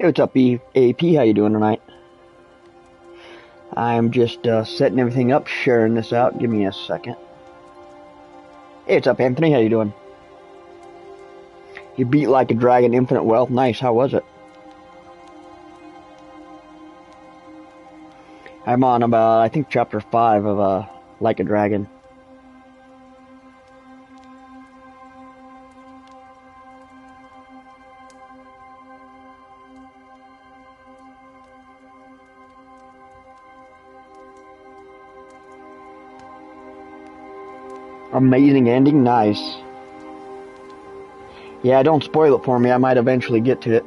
Hey, what's up, AP? How you doing tonight? I'm just setting everything up, sharing this out. Give me a second. Hey, what's up, Anthony? How you doing? You beat Like a Dragon Infinite Wealth. Nice. How was it? I'm on about, I think, chapter 5 of Like a Dragon. Amazing ending. Nice. Yeah, don't spoil it for me. I might eventually get to it.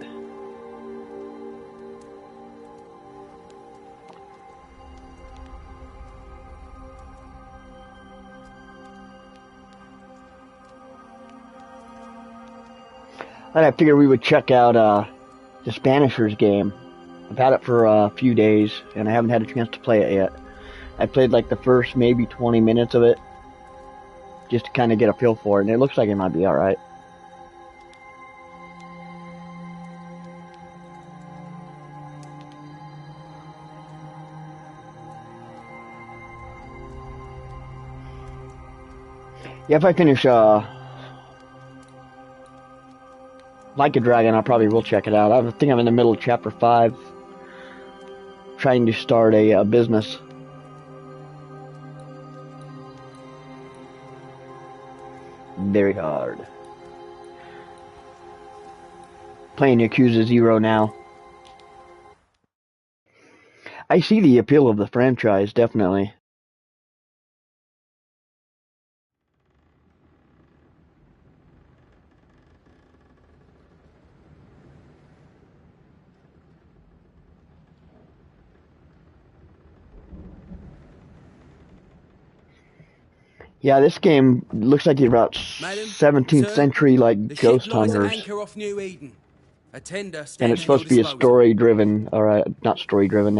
And I figured we would check out this Banishers game. I've had it for a few days, and I haven't had a chance to play it yet. I played like the first maybe 20 minutes of it, just to kind of get a feel for it, and it looks like it might be alright. Yeah, if I finish Like a Dragon, I probably will check it out. I think I'm in the middle of chapter 5, trying to start a business. Very hard. Playing Yakuza 0 now. I see the appeal of the franchise, definitely. Yeah, this game looks like it's about 17th century, like ghost hunters. And it's supposed to be a story-driven, or not story-driven,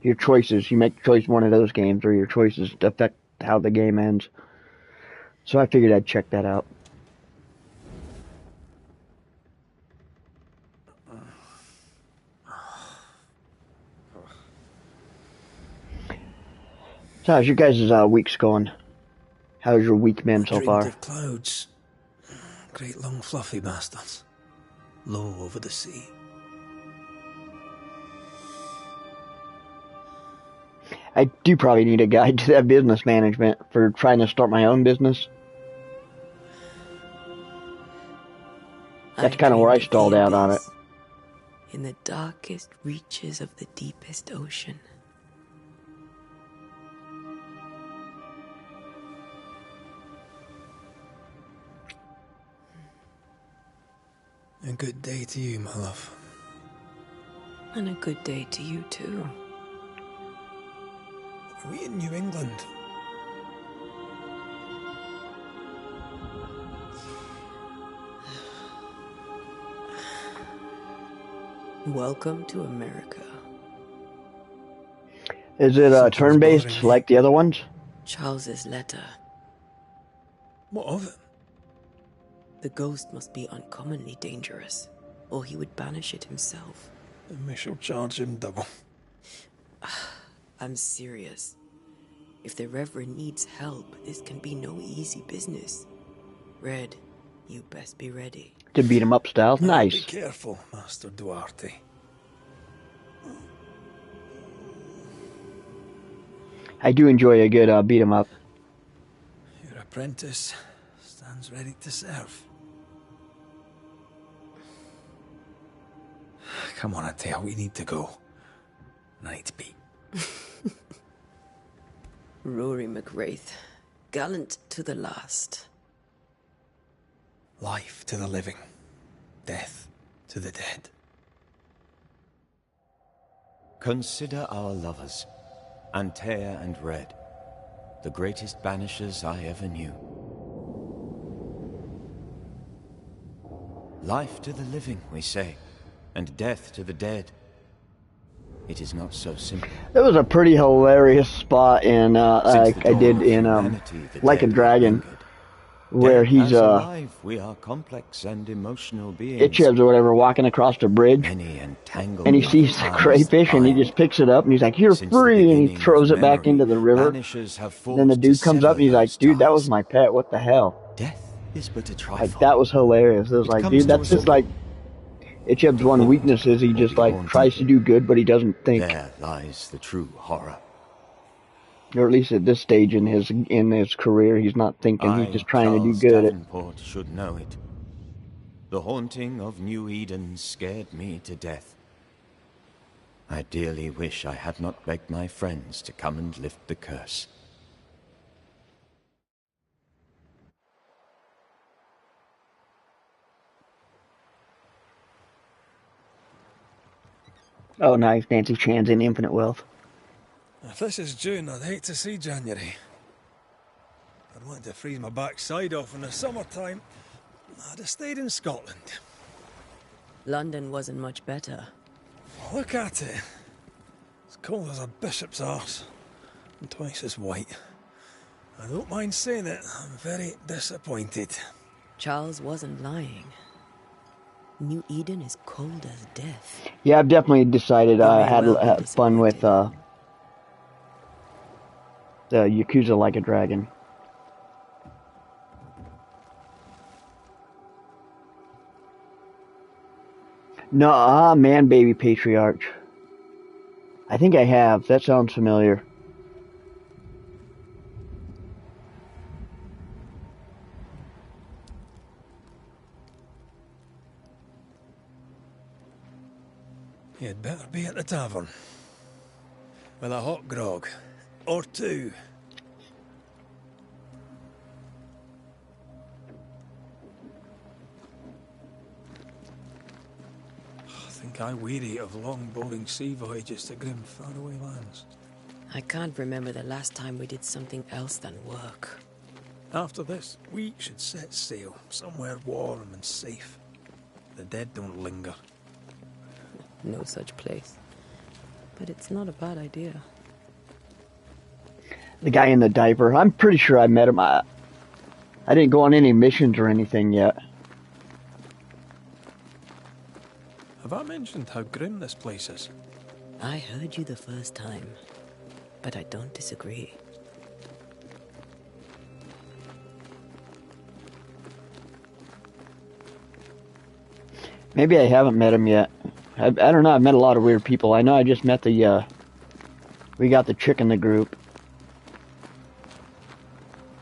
your choices. You make a choice in one of those games, or your choices affect how the game ends. So I figured I'd check that out. So how's your guys' weeks going? How's your week been so far? Of clouds. Great long fluffy bastards. Low over the sea. I do probably need a guide to that business management for trying to start my own business. That's kind of where I stalled out on it. In the darkest reaches of the deepest ocean. A good day to you, my love. And a good day to you, too. Are we in New England? Welcome to America. Is it turn-based like the other ones? Charles's letter. What of it? The ghost must be uncommonly dangerous, or he would banish it himself. And we shall charge him double. I'm serious. If the Reverend needs help, this can be no easy business. Red, you best be ready. To beat him up style? Nice. Be careful, Master Duarte. I do enjoy a good beat 'em up. Your apprentice stands ready to serve. Come on, Atea, we need to go. Night beat. Rory McWraith, gallant to the last. Life to the living, death to the dead. Consider our lovers, Antea and Red, the greatest banishers I ever knew. Life to the living, we say, and death to the dead. It is not so simple. That was a pretty hilarious spot in I did in Like a Dragon. where he's as alive, we are complex and emotional beings. Ichebs or whatever walking across the bridge, Many and he entanglement sees the crayfish, and he just picks it up, and he's like, "You're Since the free," and he beginning throws of it back memory, into the river. Banishers have Then the fought dude to comes up, sever and he's like, those "Dude, that was ties. my pet. What the hell?" Death is but a trifle. Like, that was hilarious. It was It like, comes dude, to that's us just all. like Icheb's one weakness is he just like tries to do good, but he doesn't think. There lies the true horror. Or at least at this stage in his career, he's not thinking. He's just trying to do Charles good. Davenport should know it. The haunting of New Eden scared me to death. I dearly wish I had not begged my friends to come and lift the curse. Oh, nice. Nancy Chan's in Infinite Wealth. If this is June, I'd hate to see January. I'd want to freeze my backside off in the summertime. I'd have stayed in Scotland. London wasn't much better. Look at it. As cold as a bishop's arse. And twice as white. I don't mind saying it, I'm very disappointed. Charles wasn't lying. New Eden is cold as death. Yeah, I've definitely decided I had well fun with disappointed. the Yakuza Like a Dragon. No, Man Baby Patriarch. I think I have. That sounds familiar. You'd better be at the tavern. With a hot grog. Or two. I think I weary of long, boring sea voyages to grim, faraway lands. I can't remember the last time we did something else than work. After this, we should set sail somewhere warm and safe. The dead don't linger. No such place. But it's not a bad idea. The guy in the diaper. I'm pretty sure I met him. I didn't go on any missions or anything yet. Have I mentioned how grim this place is? I heard you the first time, but I don't disagree. Maybe I haven't met him yet. I don't know. I've met a lot of weird people. I know I just met the, we got the chick in the group.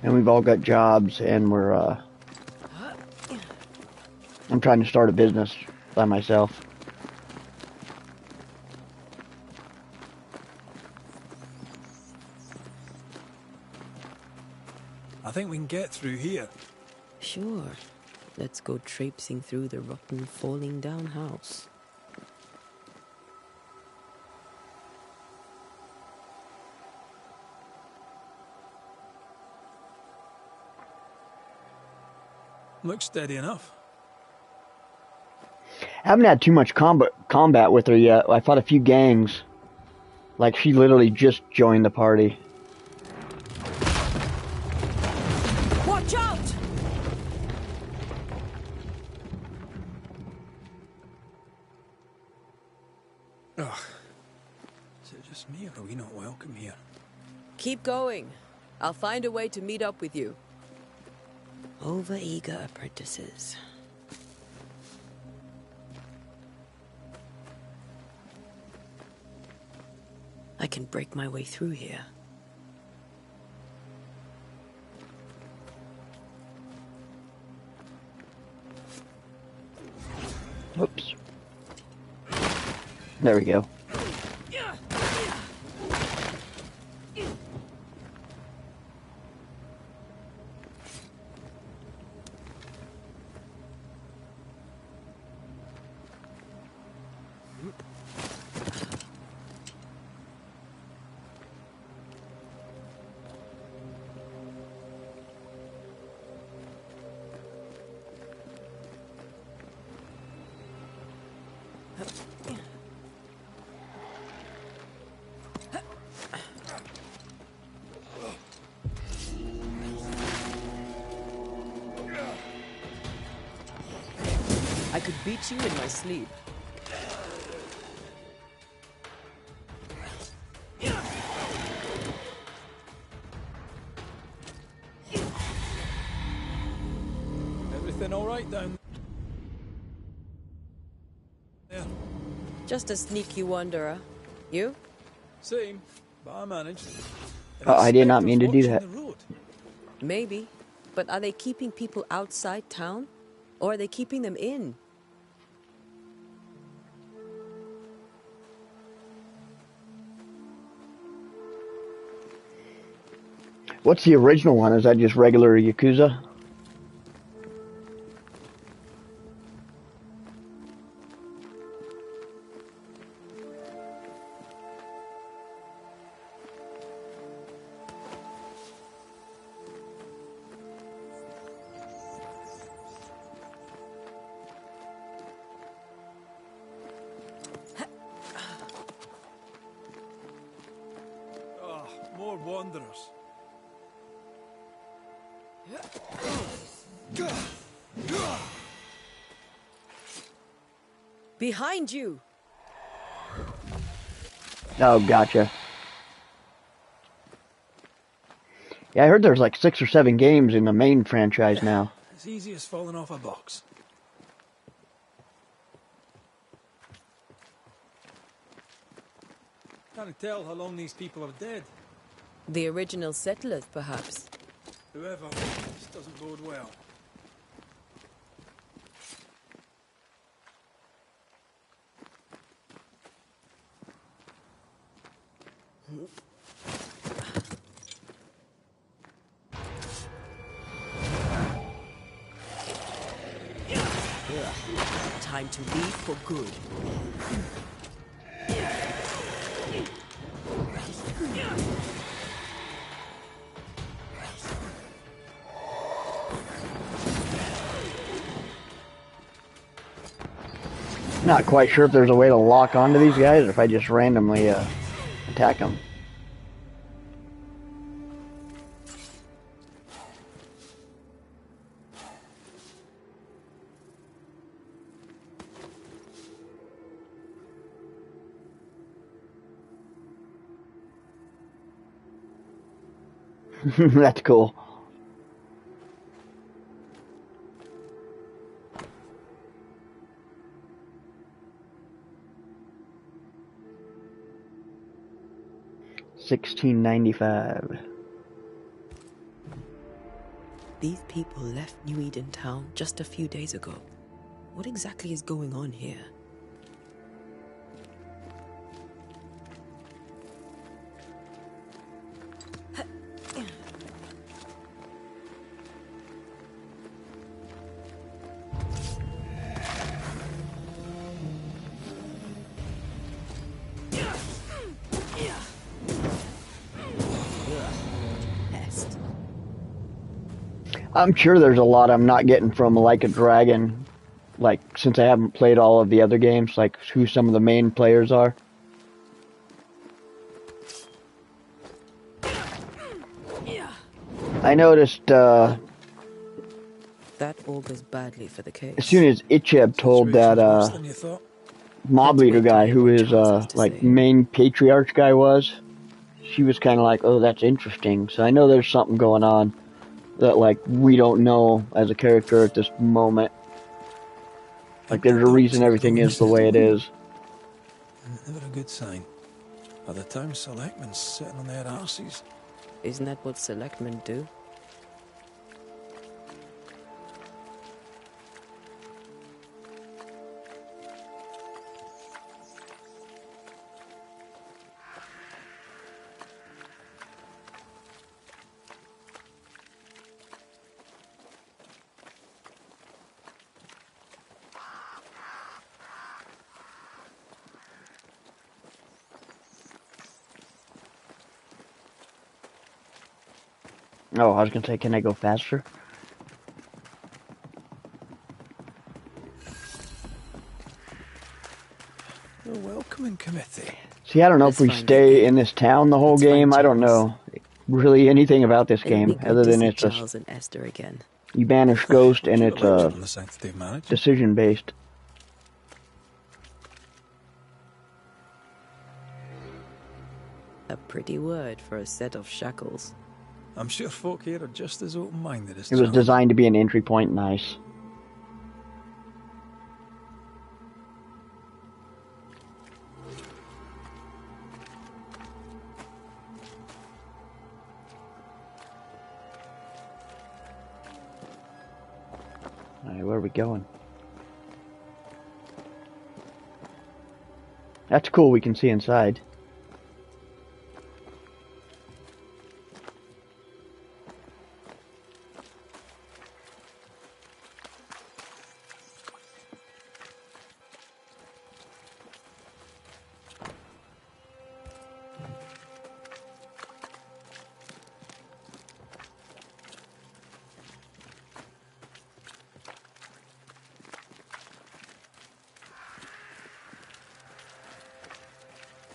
And we've all got jobs, and I'm trying to start a business by myself. I think we can get through here. Sure. Let's go traipsing through the rotten, falling down house. Looks steady enough. I haven't had too much combat with her yet. I fought a few gangs. Like, she literally just joined the party. Watch out! Ugh. Is it just me, or are we not welcome here? Keep going. I'll find a way to meet up with you. Overeager apprentices. I can break my way through here. Oops. There we go. beat you in my sleep. Everything all right down there? Just a sneaky wanderer. You? Same, but I managed. I did not mean to do that. Maybe. But are they keeping people outside town? Or are they keeping them in? What's the original one? Is that just regular Yakuza? More wanderers. Behind you! Oh, gotcha. Yeah, I heard there's like 6 or 7 games in the main franchise now. As easy as falling off a box. Can't tell how long these people are dead. The original settlers, perhaps. Whoever, this doesn't bode well. Time to leave for good. Not quite sure if there's a way to lock onto these guys or if I just randomly attack them. That's cool. $16.95. These people left New Eden Town just a few days ago. What exactly is going on here? I'm sure there's a lot I'm not getting from Like a Dragon, like since I haven't played all of the other games, like who some of the main players are. I noticed that augurs badly for the case. as soon as Icheb told that mob leader guy who his like main patriarch guy was, she was kind of like, oh, that's interesting. So I know there's something going on that like we don't know as a character at this moment. Like there's a reason everything is the way it is. Never a good sign. By the time selectmen sitting on their arses. Isn't that what selectmen do? Oh, I was gonna say, can I go faster? A welcoming committee. See, I don't know if we stay in this town the whole game. I don't know really anything about this game other than it's Charles and Esther again. you banish ghost and it's decision based. A pretty word for a set of shackles. I'm sure folk here are just as open-minded as It was Charles. designed to be an entry point. Nice. Alright, where are we going? That's cool, we can see inside.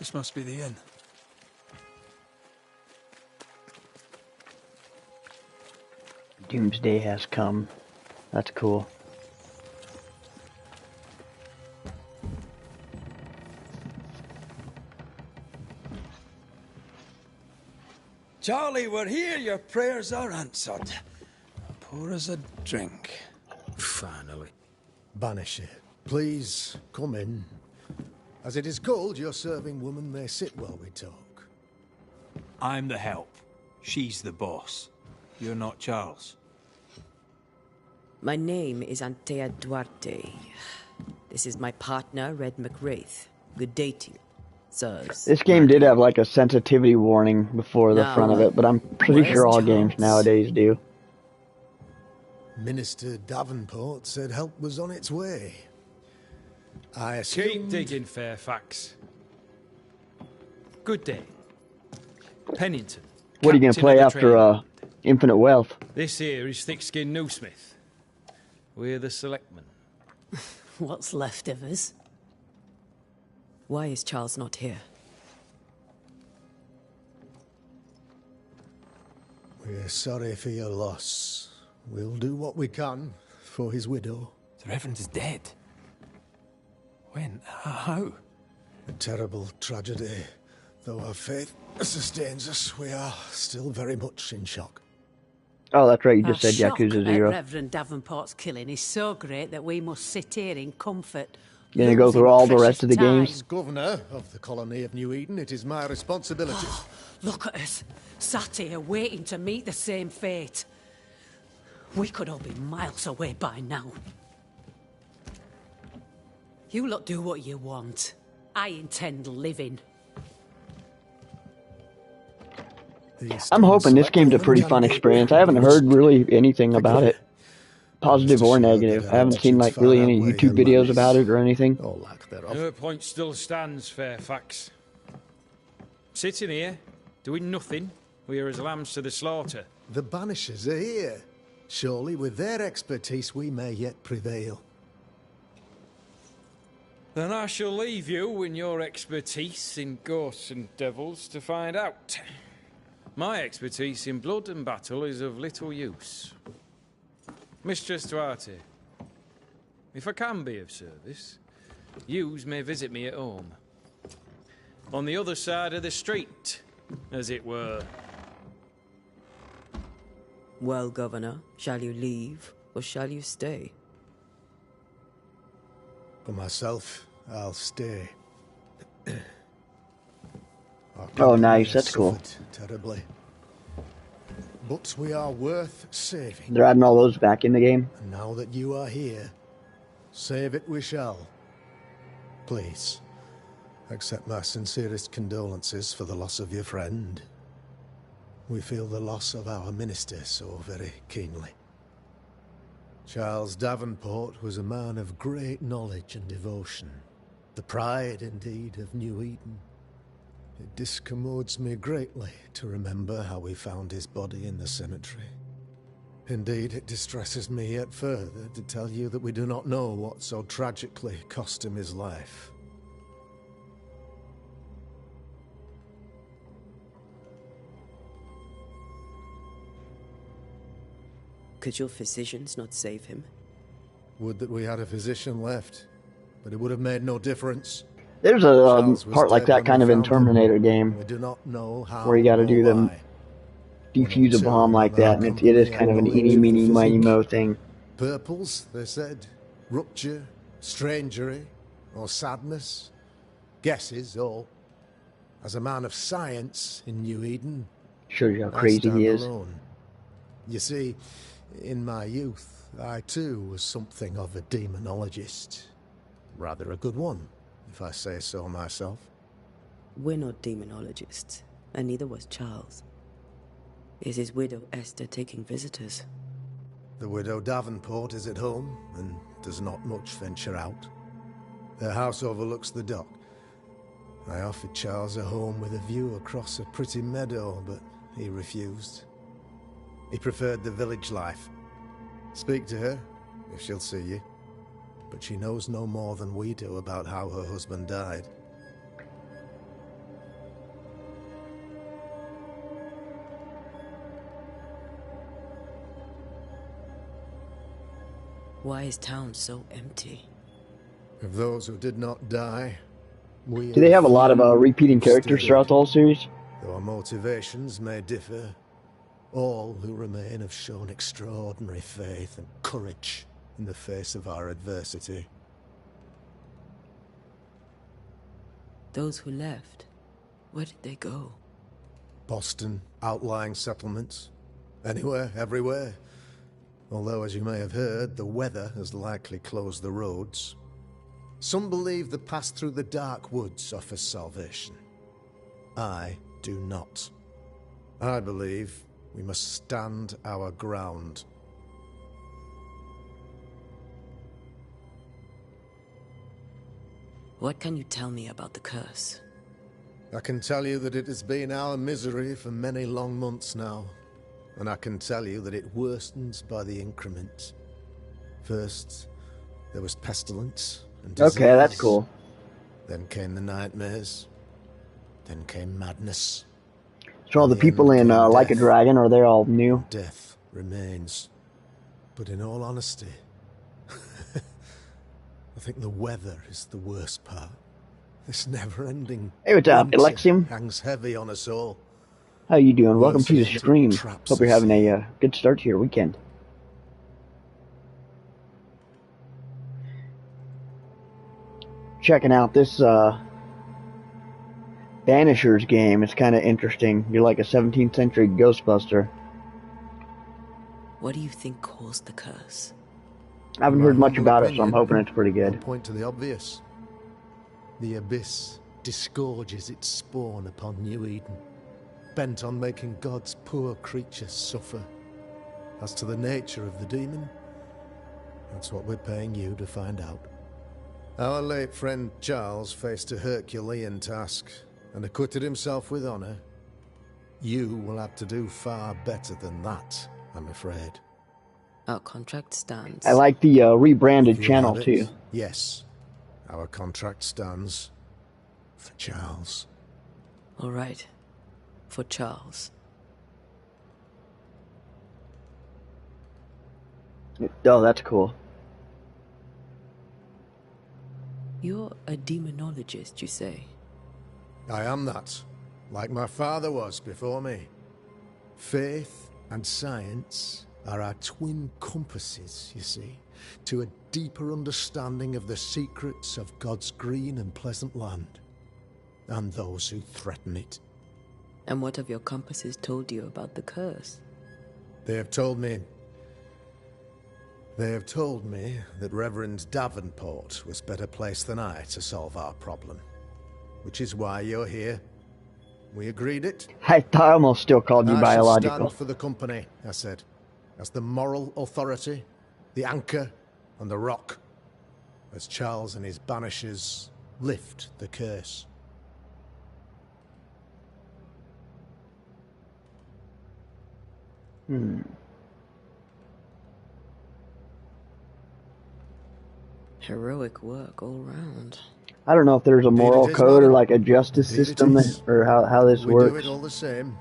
This must be the inn. Doomsday has come. That's cool. Charlie, we're here. Your prayers are answered. Pour us a drink. Finally. Banisher, please come in. As it is cold, your serving woman may sit while we talk. I'm the help. She's the boss. You're not Charles. My name is Antea Duarte. This is my partner, Red McWraith. Good day to you, sirs. This game did have like a sensitivity warning before the front of it, but I'm pretty sure all games nowadays do. Minister Davenport said help was on its way. I assumed... Keep digging, Fairfax. Good day. Pennington. What are you going to play after Infinite Wealth? This here is Thick-Skinned Newsmith. We're the selectmen. What's left of us? Why is Charles not here? We're sorry for your loss. We'll do what we can for his widow. The Reverend is dead. When? How? A terrible tragedy. Though our faith sustains us, we are still very much in shock. Oh, that's right, you just said Shock Yakuza at 0. Reverend Davenport's killing is so great that we must sit here in comfort. You're going to go through all the rest of the time. As games? governor of the colony of New Eden, it is my responsibility. Look at us, sat here waiting to meet the same fate. We could all be miles away by now. You lot do what you want. I intend living. I'm hoping this game's a pretty fun experience. I haven't heard really anything about it, positive or negative. I haven't seen like really any YouTube videos about it or anything. Her point still stands, Fairfax. Sitting here, doing nothing, we're as lambs to the slaughter. The Banishers are here. Surely with their expertise we may yet prevail. Then I shall leave you and your expertise in ghosts and devils to find out. My expertise in blood and battle is of little use. Mistress Duarte, if I can be of service, yous may visit me at home. On the other side of the street, as it were. Well, Governor, shall you leave or shall you stay? For myself, I'll stay. Oh, nice. That's cool. Terribly. But we are worth saving. They're adding all those back in the game. And now that you are here, save it we shall. Please, accept my sincerest condolences for the loss of your friend. We feel the loss of our minister so very keenly. Charles Davenport was a man of great knowledge and devotion. The pride, indeed, of New Eden. It discommodes me greatly to remember how we found his body in the cemetery. Indeed, it distresses me yet further to tell you that we do not know what so tragically cost him his life. Could your physicians not save him? Would that we had a physician left, but it would have made no difference. There's a Charles was part like dead that when kind we of in found him. Terminator game We do not know how where you got to or do the why. defuse a Two bomb in like our that, and it is company kind had of an knowledge eeny, of the meeny, miny, physique. mo thing. Purples, they said. Rupture, strangery, or sadness. Guesses, all. As a man of science in New Eden, Shows you how I crazy he stand is. alone. You see, in my youth, I too was something of a demonologist. Rather a good one, if I say so myself. We're not demonologists, and neither was Charles. Is his widow Esther taking visitors? The widow Davenport is at home, and does not much venture out. Their house overlooks the dock. I offered Charles a home with a view across a pretty meadow, but he refused. He preferred the village life. Speak to her, if she'll see you. But she knows no more than we do about how her husband died. Why is town so empty? Of those who did not die, we Do they have a lot of repeating who characters stood. throughout the whole series? Though our motivations may differ, all who remain have shown extraordinary faith and courage in the face of our adversity. Those who left, where did they go? Boston, outlying settlements. Anywhere, everywhere. Although, as you may have heard, the weather has likely closed the roads. Some believe the path through the dark woods offers salvation. I do not. I believe we must stand our ground. What can you tell me about the curse? I can tell you that it has been our misery for many long months now. And I can tell you that it worsens by the increment. First, there was pestilence and disease. Okay, that's cool. Then came the nightmares. Then came madness. So all the In people end in came Like a death. Dragon, are they all new? Death remains. But in all honesty, I think the weather is the worst part. This never-ending Hey, what's up, winter Alexium? hangs heavy on us all. How you doing? Welcome Worse to the yet, it stream. traps Hope you're us. having a good start to your weekend. Checking out this Banishers game. It's kind of interesting. You're like a 17th century Ghostbuster. What do you think caused the curse? I haven't In heard my much humble about it, so I'm opinion, hoping it's pretty I'll good. point to the obvious. The abyss disgorges its spawn upon New Eden, bent on making God's poor creatures suffer. As to the nature of the demon, that's what we're paying you to find out. Our late friend Charles faced a Herculean task and acquitted himself with honor. You will have to do far better than that, I'm afraid. Our contract stands. I like the rebranded You channel have it? too. Yes. Our contract stands for Charles. All right. For Charles. Oh, that's cool. You're a demonologist, you say? I am that, like my father was before me. Faith and science are our twin compasses, you see, to a deeper understanding of the secrets of God's green and pleasant land, and those who threaten it. And what have your compasses told you about the curse? They have told me that Reverend Davenport was better placed than I to solve our problem. Which is why you're here. We agreed it. I almost still called you I shall biological. stand for the company, I said, as the moral authority, the anchor, and the rock, as Charles and his Banishers lift the curse. Heroic work all round. I don't know if there's a Indeed moral it is, code or madam. like a justice Indeed it system is. or how this We works. do it all the same.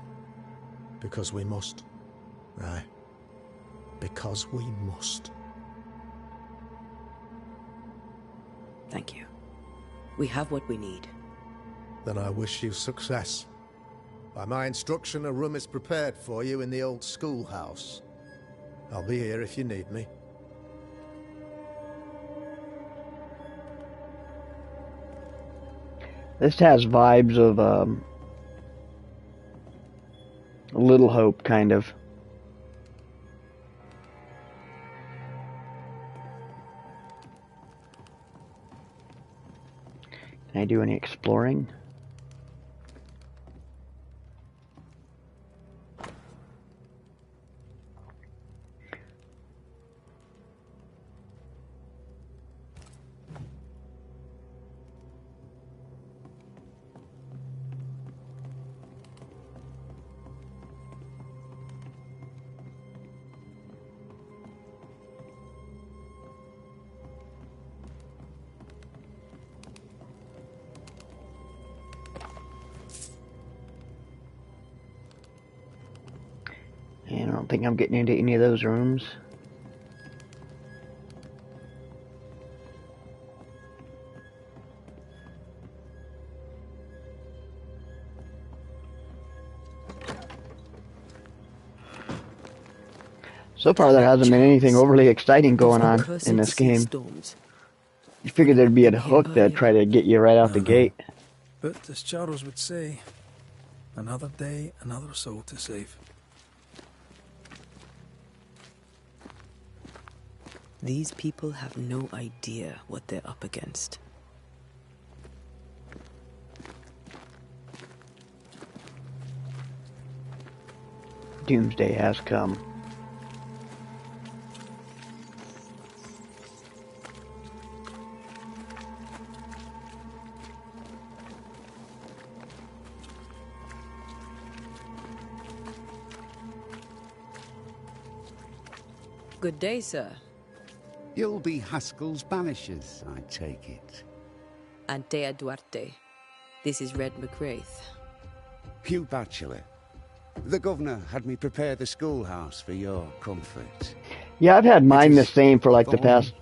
Because we must. Aye. Because we must. Thank you. We have what we need. Then I wish you success. By my instruction, a room is prepared for you in the old schoolhouse. I'll be here if you need me. This has vibes of Little Hope, kind of. Can I do any exploring? And I don't think I'm getting into any of those rooms. So far, there hasn't been anything overly exciting going on in this game. You figured there'd be a hook that'd try to get you right out the gate. But as Charles would say, another day, another soul to save. These people have no idea what they're up against. Doomsday has come. Good day, sir. You'll be Haskell's Banishers, I take it. Antea Duarte. This is Red McWraith. Hugh Bachelor. The governor had me prepare the schoolhouse for your comfort. Yeah, I've had mine the same for like the past,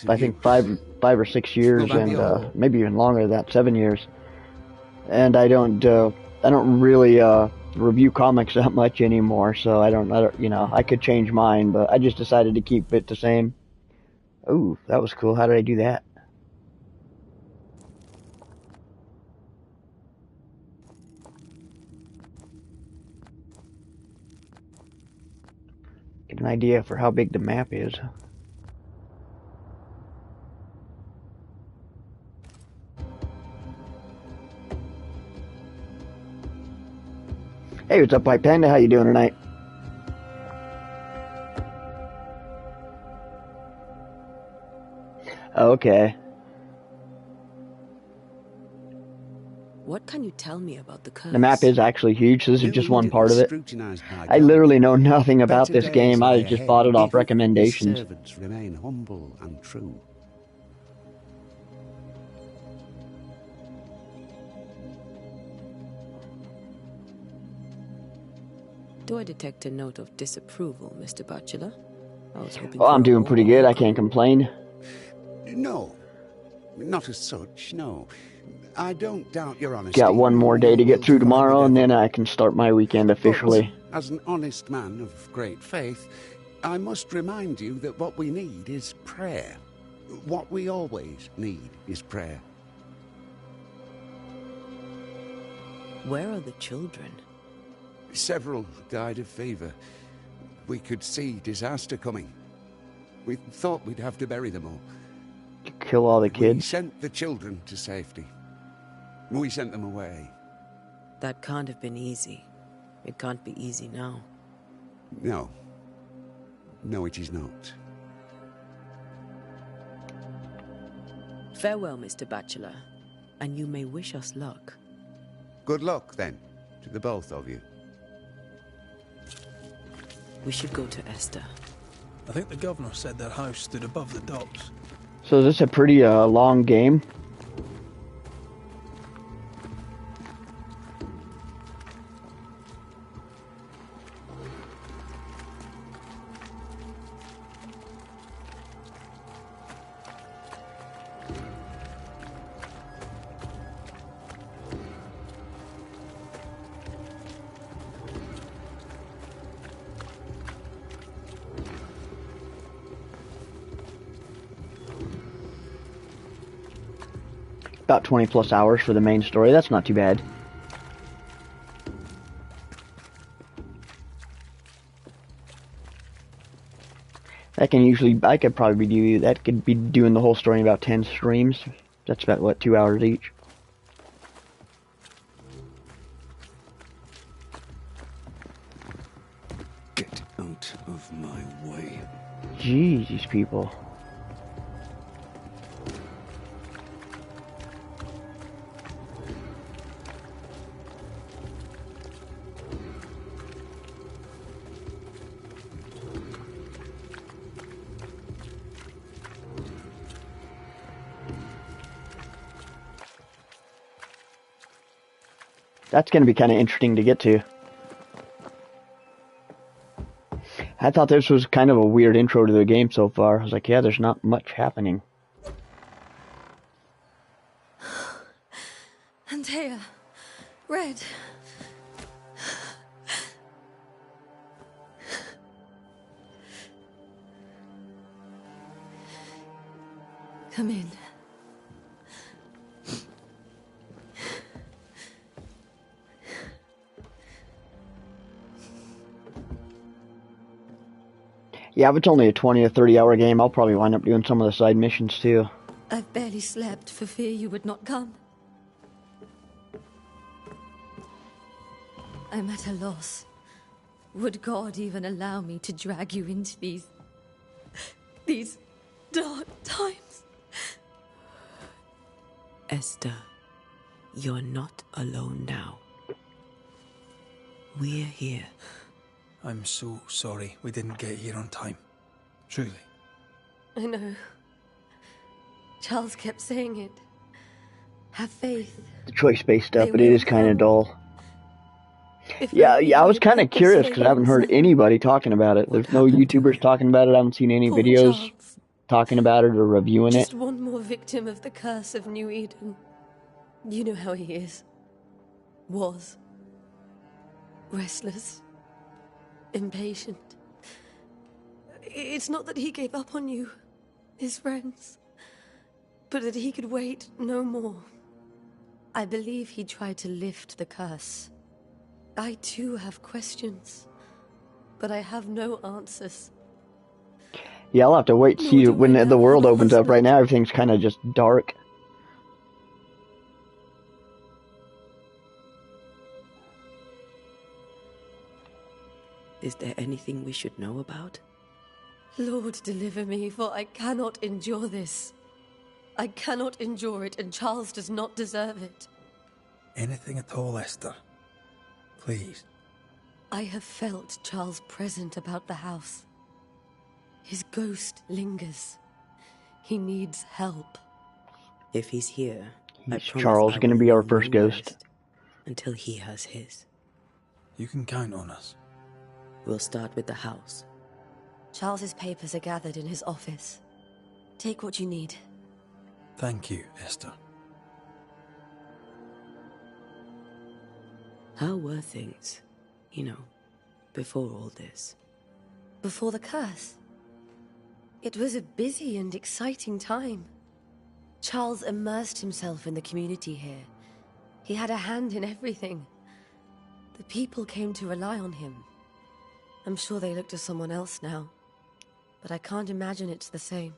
I think, five or 6 years, and maybe even longer than that, 7 years. And I don't really review comics that much anymore, so I don't, you know, I could change mine, but I just decided to keep it the same. Ooh, that was cool. How did I do that? Get an idea for how big the map is. Hey, what's up, White Panda? How you doing tonight? Okay. What can you tell me about the curse? The map is actually huge, so this is just one part of it. I literally know nothing about this game. I just bought it off recommendations. Servants remain humble and true. Do I detect a note of disapproval, Mr. Bachelor? I was hoping. Oh, I'm doing pretty good. I can't complain. No, not as such, no. I don't doubt your honesty. Got one more day to get through tomorrow, and then I can start my weekend officially. But, as an honest man of great faith, I must remind you that what we need is prayer. What we always need is prayer. Where are the children? Several died of fever. We could see disaster coming. We thought we'd have to bury them all. Kill all the kids? We sent the children to safety. We sent them away. That can't have been easy. It can't be easy now. No. No, it is not. Farewell, Mr. Bachelor, and you may wish us luck. Good luck, then, to the both of you. We should go to Esther. I think the governor said that house stood above the docks. So is this a pretty long game? about 20 plus hours for the main story. That's not too bad. I could probably be doing the whole story in about 10 streams. That's about, what, 2 hours each? Get out of my way. Jeez, these people. That's going to be kind of interesting to get to. I thought this was kind of a weird intro to the game so far. I was like, yeah, there's not much happening. Antea, Red. Come in. Yeah, if it's only a 20 or 30 hour game, I'll probably wind up doing some of the side missions too. I've barely slept for fear you would not come. I'm at a loss. Would God even allow me to drag you into these dark times? Esther, you're not alone now. We're here. I'm so sorry we didn't get here on time. Truly. I know. Charles kept saying it. Have faith. The choice-based stuff, They but it will is kind of come. dull. If Yeah, only I you was had kind of put this curious thing because I haven't heard inside. anybody talking about it. There's no happened to YouTubers him? talking about it. I haven't seen any Poor videos Charles. talking about it or reviewing it. Just one more victim of the curse of New Eden. You know how he is. Was. Restless. Impatient. It's not that he gave up on you, his friends, but that he could wait no more. I believe he tried to lift the curse. I too have questions, but I have no answers. Yeah, I'll have to wait to Nor see do when I the now world have a opens up. Right husband. now, everything's kind of just dark. Is there anything we should know about? Lord, deliver me, for I cannot endure this. I cannot endure it, and Charles does not deserve it. Anything at all, Esther. Please. I have felt Charles' present about the house. His ghost lingers. He needs help. If he's here, I Is promise Charles I going to will be our know first no ghost? rest until he has his. You can count on us. We'll start with the house. Charles's papers are gathered in his office. Take what you need. Thank you, Esther. How were things, before all this? Before the curse. It was a busy and exciting time. Charles immersed himself in the community here. He had a hand in everything. The people came to rely on him. I'm sure they look to someone else now, but I can't imagine it's the same.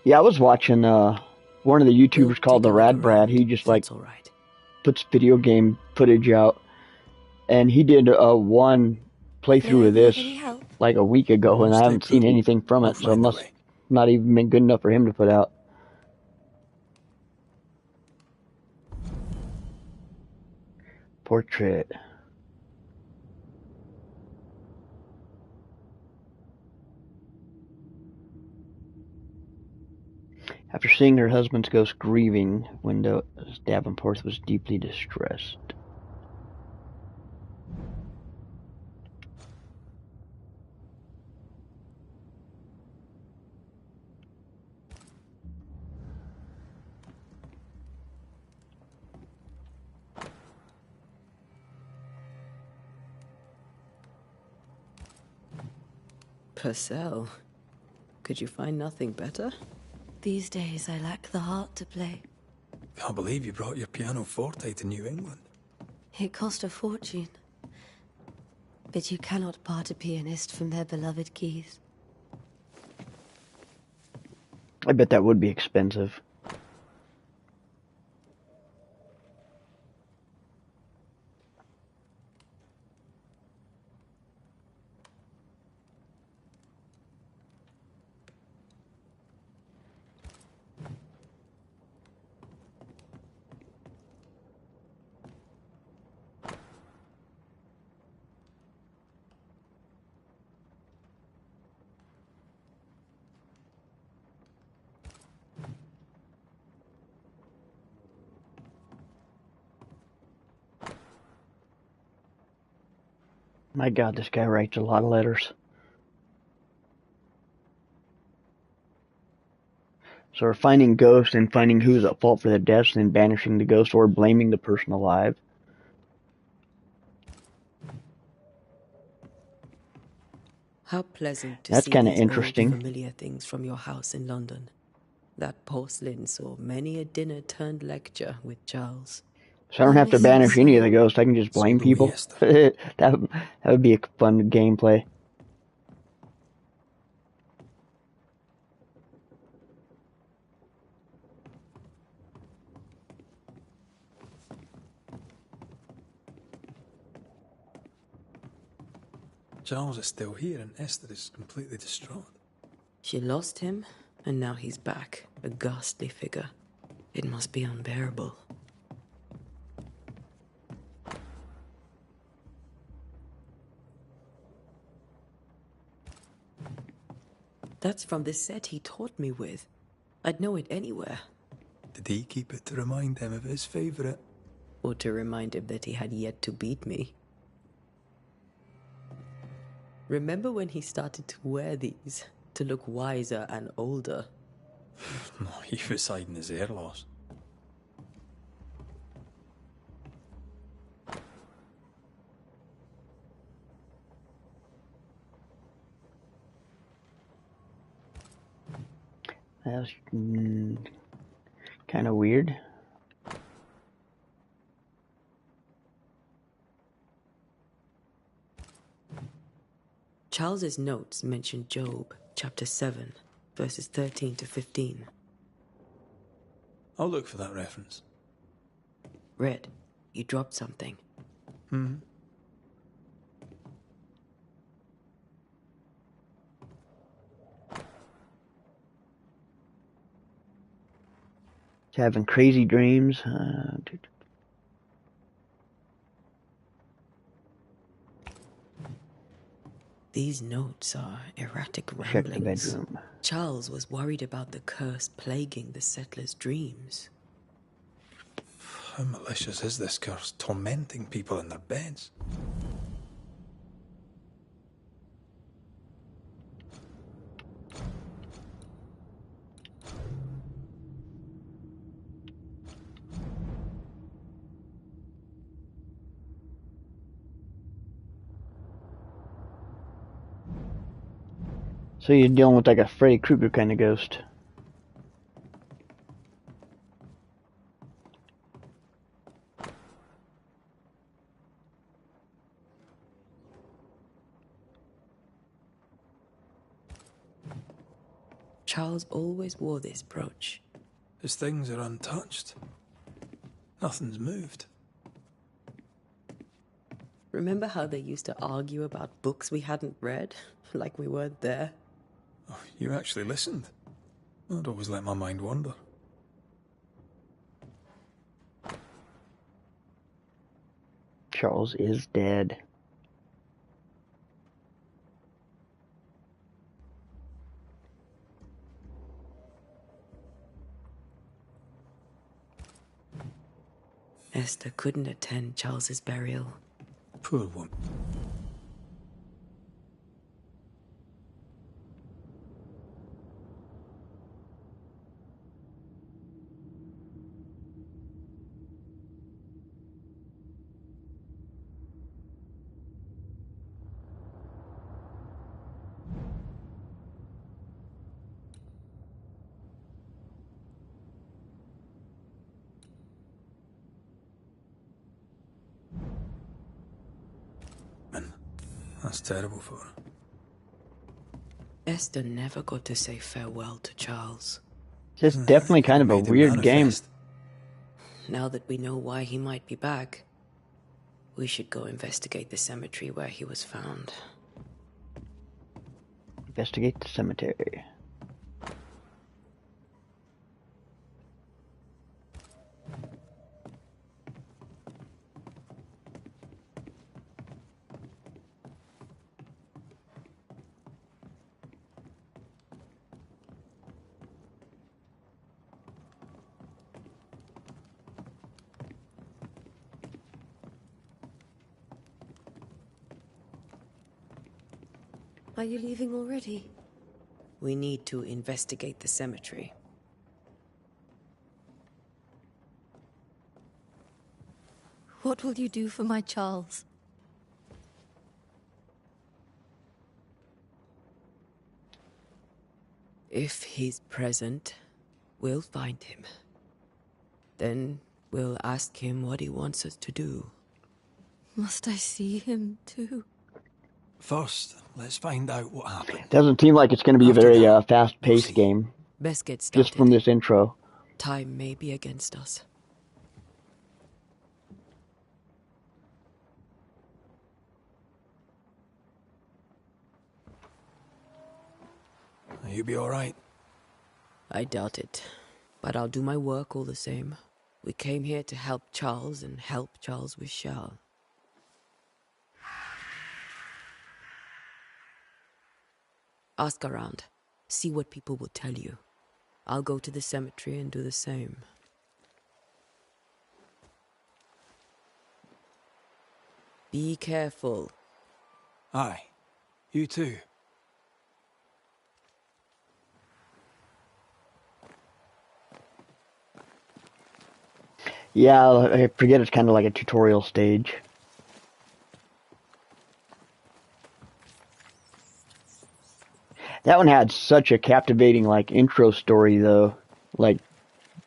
Yeah, I was watching one of the YouTubers We'll called take the a look Rad Brad. around, He just if that's all right. puts video game footage out, and he did one playthrough May I of be this any help? like a week ago, and I Stay haven't seen put. anything from I'll it, so it find a must way. not even been good enough for him to put out. Portrait. After seeing her husband's ghost grieving, Window Davenport was deeply distressed. Purcell, could you find nothing better? These days, I lack the heart to play. Can't believe you brought your pianoforte to New England. It cost a fortune. But you cannot part a pianist from their beloved keys. I bet that would be expensive. My God, this guy writes a lot of letters. So we're finding ghosts and finding who's at fault for the deaths and banishing the ghost or blaming the person alive. How pleasant to That's see kind of these old interesting. familiar things from your house in London. That porcelain saw many a dinner turned lecture with Charles. So I don't have to banish any of the ghosts. I can just blame people. Yes, that would be a fun gameplay. Charles is still here and Esther is completely distraught. She lost him, and now he's back, a ghastly figure. It must be unbearable. That's from the set he taught me with. I'd know it anywhere. Did he keep it to remind him of his favourite? Or to remind him that he had yet to beat me. Remember when he started to wear these, to look wiser and older? No, he was hiding his hair loss. That's kind of weird. Charles's notes mention Job, chapter 7, verses 13 to 15. I'll look for that reference. Red, you dropped something. Having crazy dreams. These notes are erratic Check the ramblings. bedroom. Charles was worried about the curse plaguing the settlers' dreams. How malicious is this curse, tormenting people in their beds? So you're dealing with like a Freddy Krueger kind of ghost. Charles always wore this brooch. His things are untouched. Nothing's moved. Remember how they used to argue about books we hadn't read? Like we weren't there? Oh, you actually listened. I'd always let my mind wander. Charles is dead. Esther couldn't attend Charles's burial. Poor woman. That's terrible for her. Esther never got to say farewell to Charles. It's definitely kind of a weird game. Now that we know why he might be back, we should go investigate the cemetery where he was found. Investigate the cemetery. Are you leaving already? We need to investigate the cemetery. What will you do for my Charles? If he's present, we'll find him. Then we'll ask him what he wants us to do. Must I see him too? First, let's find out what happened. Doesn't seem like it's going to be a very fast-paced game. Best get started. Just from this intro. Time may be against us. You be all right? I doubt it, but I'll do my work all the same. We came here to help Charles, and help Charles we shall. Ask around. See what people will tell you. I'll go to the cemetery and do the same. Be careful. Aye. You too. Yeah, I forget it's kind of like a tutorial stage. That one had such a captivating, like, intro story, though. Like,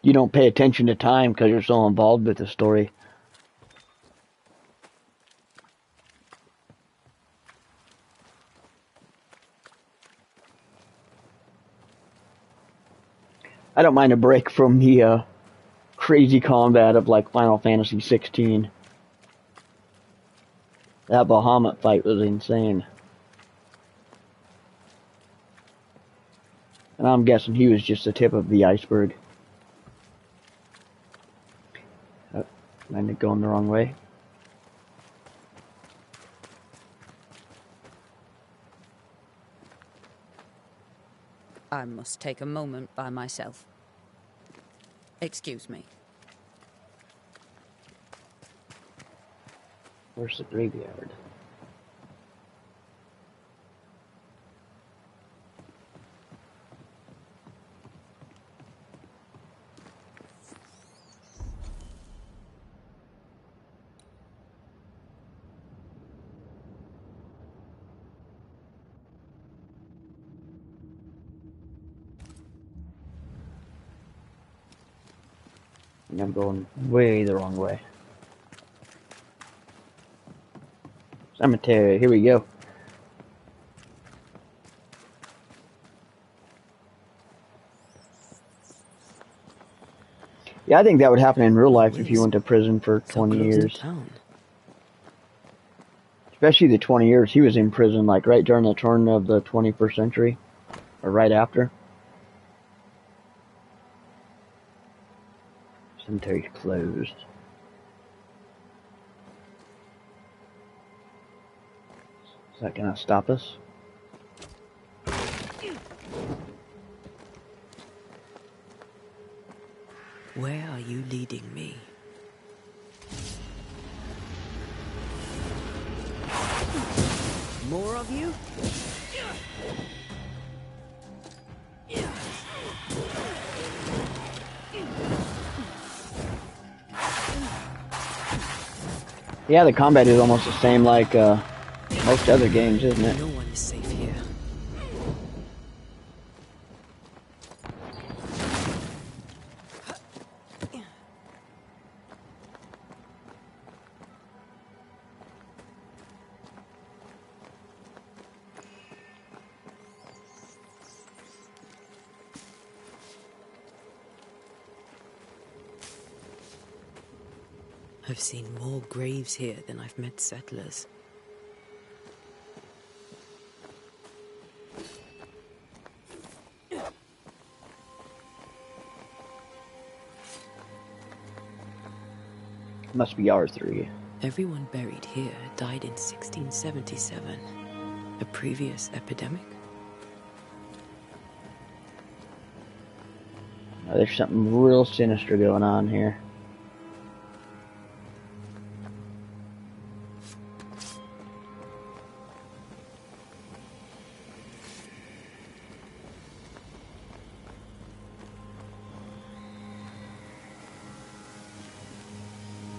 you don't pay attention to time because you're so involved with the story. I don't mind a break from the crazy combat of, like, Final Fantasy 16. That Bahamut fight was insane. And I'm guessing he was just the tip of the iceberg. Oh, I'm going the wrong way. I must take a moment by myself. Excuse me. Where's the graveyard? I'm going way the wrong way. Cemetery, here we go. Yeah, I think that would happen in real life if you went to prison for 20 years. Especially the 20 years he was in prison, like right during the turn of the 21st century. Or right after. Cemetery's closed. Is that gonna stop us? Where are you leading me? More of you? Yeah, the combat is almost the same like most other games, isn't it? No one is safe here. I've seen more graves here than I've met settlers. Must be R3. Everyone buried here died in 1677. A previous epidemic? Oh, there's something real sinister going on here.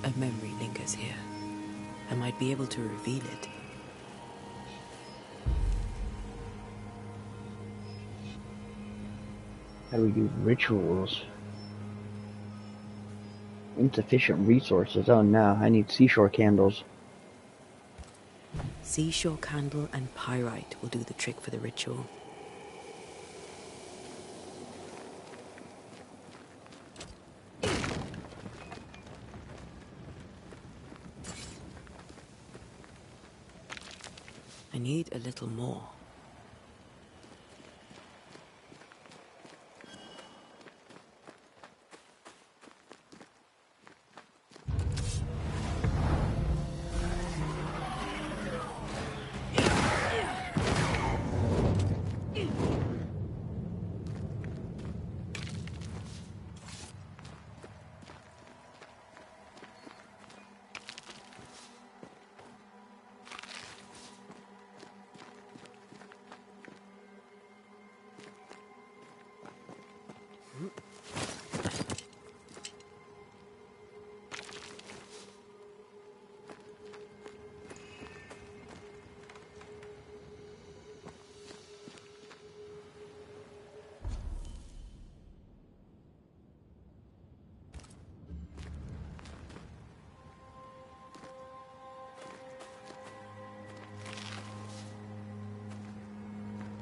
A memory lingers here. I might be able to reveal it. How do we do rituals? Insufficient resources. Oh no, I need seashore candles. Seashore candle and pyrite will do the trick for the ritual. I need a little more.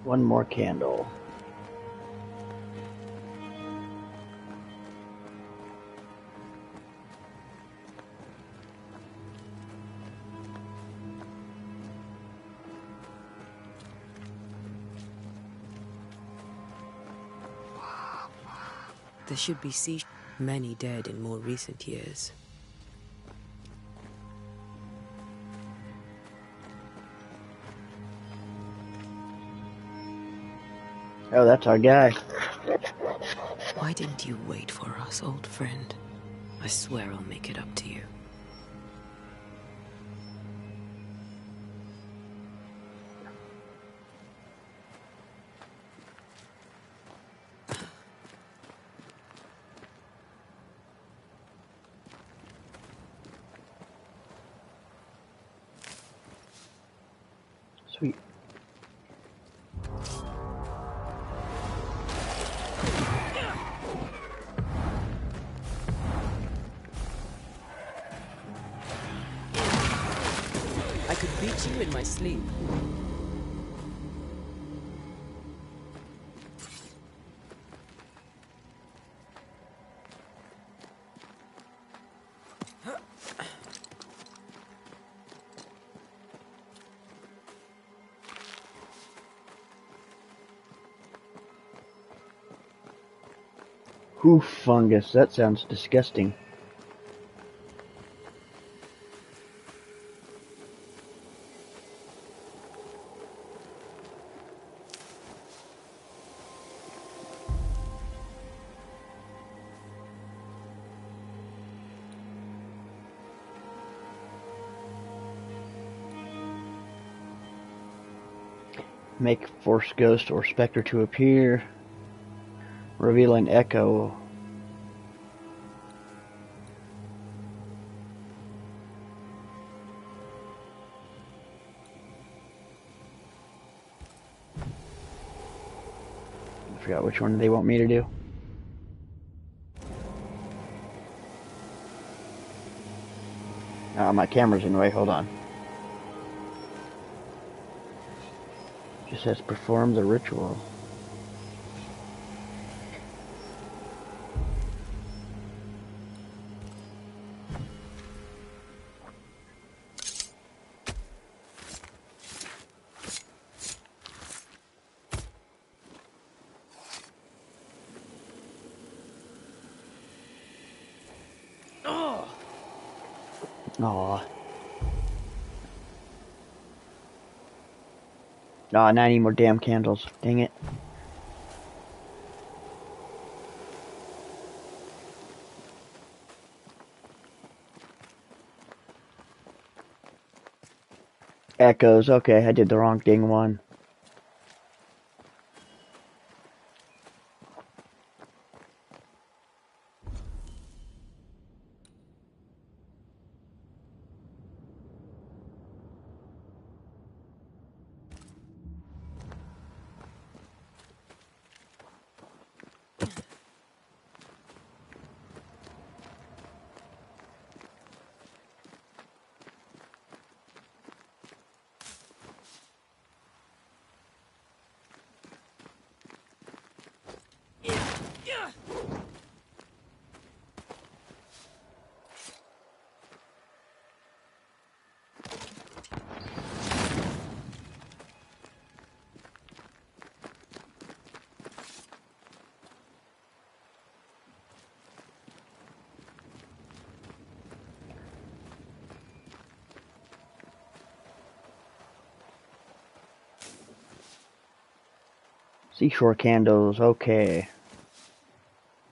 One more candle. There should be many dead in more recent years. Oh, that's our guy. Why didn't you wait for us, old friend? I swear I'll make it up to you. Sweet. I could beat you in my sleep. Hoof fungus. That sounds disgusting. Make force ghost or specter to appear. Revealing echo. I forgot which one they want me to do. My camera's in the way, hold on. Just says perform the ritual. Aw. Aw, not any more damn candles. Dang it. Echoes. Okay, I did the wrong dang one. Seashore candles, okay.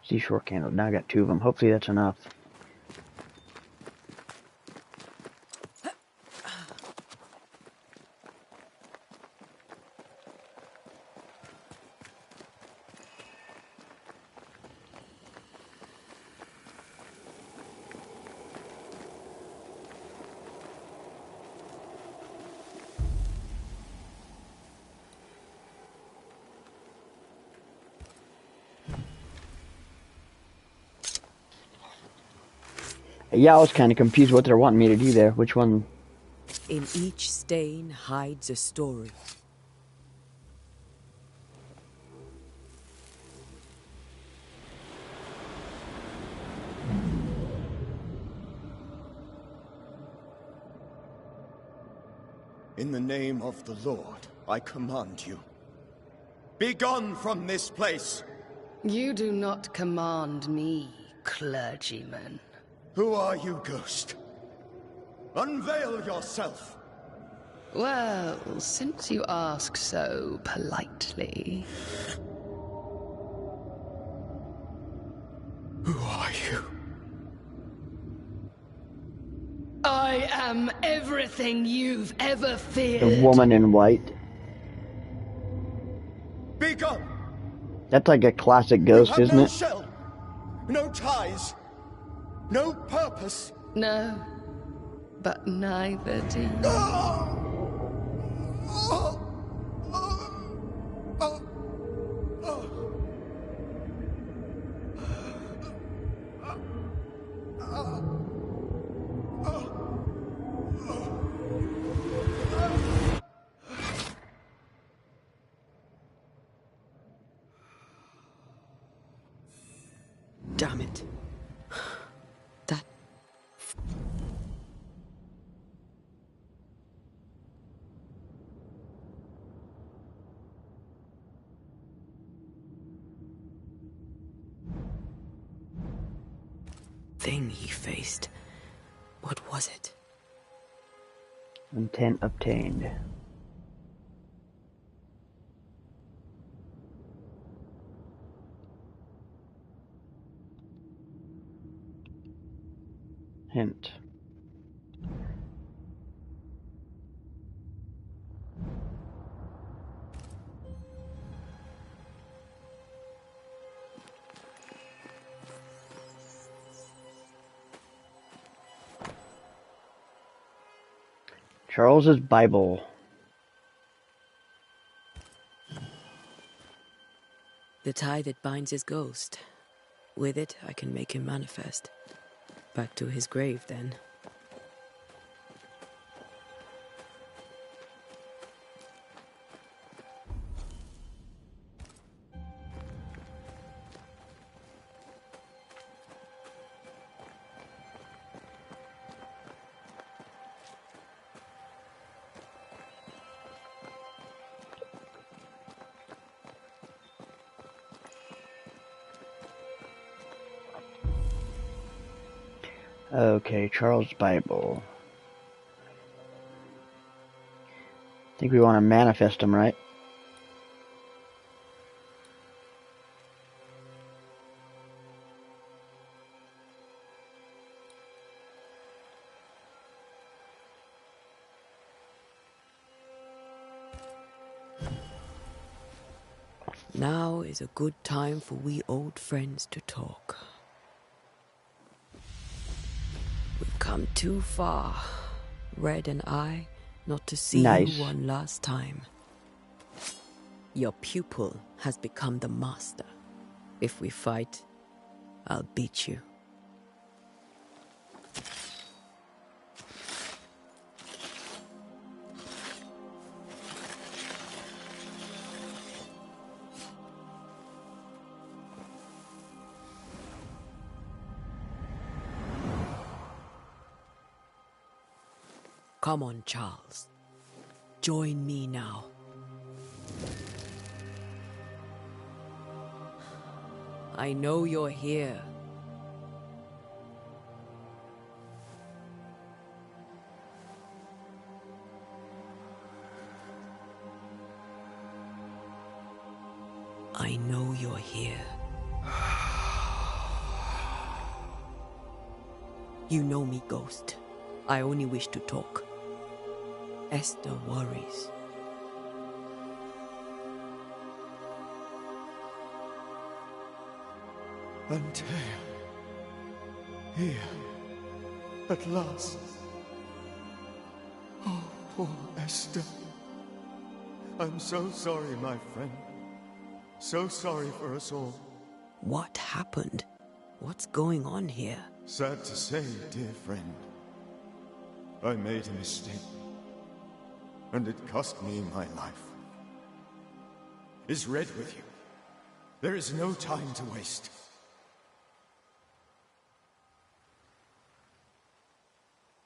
Seashore candles, now I got 2 of them. Hopefully that's enough. Yeah, I was kind of confused what they're wanting me to do there. Which one? In each stain hides a story. In the name of the Lord, I command you. Be gone from this place! You do not command me, clergyman. Who are you, ghost? Unveil yourself! Well, since you ask so politely... Who are you? I am everything you've ever feared. The woman in white. Be gone! That's like a classic ghost, isn't no it? shell, no ties, no purpose. No, but neither do you. Damn it. That... thing he faced. What was it? Intent obtained. Hint. Charles's Bible. The tie that binds his ghost. With it, I can make him manifest. Back to his grave, then. Okay, Charles' Bible. I think we want to manifest him, right? Now is a good time for we old friends to talk. We've come too far, Red and I, not to see Nice. you one last time. Your pupil has become the master. If we fight, I'll beat you. Come on, Charles. Join me now. I know you're here. I know you're here. You know me, Ghost. I only wish to talk. Esther worries. Antea. Here. At last. Oh, poor Esther. I'm so sorry, my friend. So sorry for us all. What happened? What's going on here? Sad to say, dear friend. I made a mistake. And it cost me my life. Is Red with you? There is no time to waste.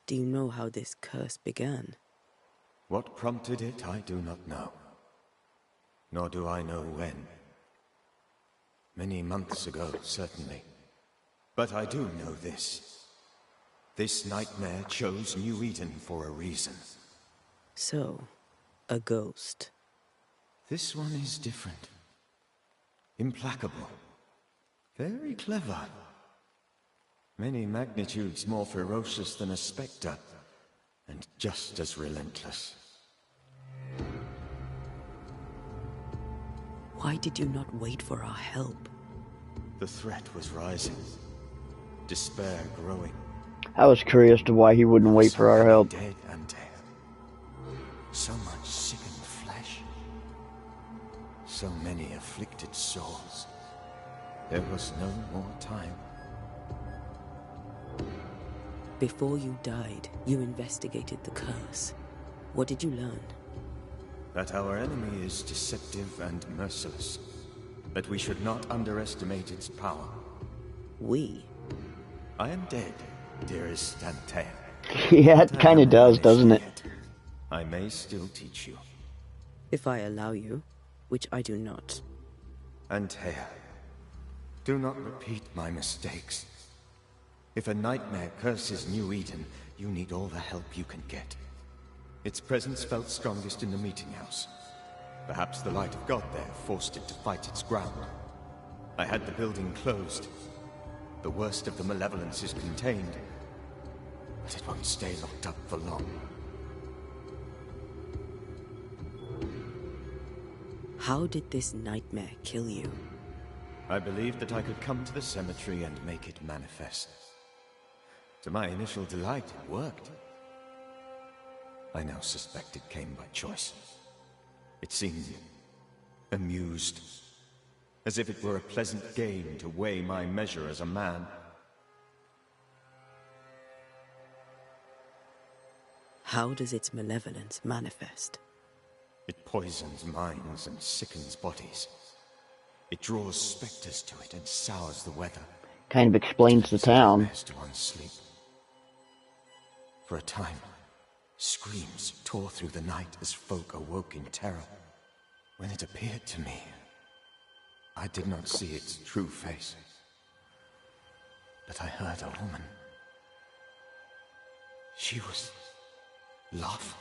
Do you know how this curse began? What prompted it, I do not know. Nor do I know when. Many months ago, certainly. But I do know this. This nightmare chose New Eden for a reason. So, a ghost. This one is different. Implacable. Very clever. Many magnitudes more ferocious than a spectre, and just as relentless. Why did you not wait for our help? The threat was rising. Despair growing. I was curious to why he wouldn't wait for our help. Dead and dead. So much sickened flesh. So many afflicted souls. There was no more time. Before you died, you investigated the curse. What did you learn? That our enemy is deceptive and merciless. But we should not underestimate its power. We? I am dead, dearest Antea. Yeah, it kind of does, doesn't it? Yet. I may still teach you. If I allow you, which I do not. Antea, do not repeat my mistakes. If a nightmare curses New Eden, you need all the help you can get. Its presence felt strongest in the meeting house. Perhaps the light of God there forced it to fight its ground. I had the building closed. The worst of the malevolence is contained, but it won't stay locked up for long. How did this nightmare kill you? I believed that I could come to the cemetery and make it manifest. To my initial delight, it worked. I now suspect it came by choice. It seemed amused, as if it were a pleasant game to weigh my measure as a man. How does its malevolence manifest? It poisons minds and sickens bodies. It draws specters to it and sours the weather. Kind of explains the town. To one's sleep. For a time, screams tore through the night as folk awoke in terror. When it appeared to me, I did not see its true face. But I heard a woman, She was love.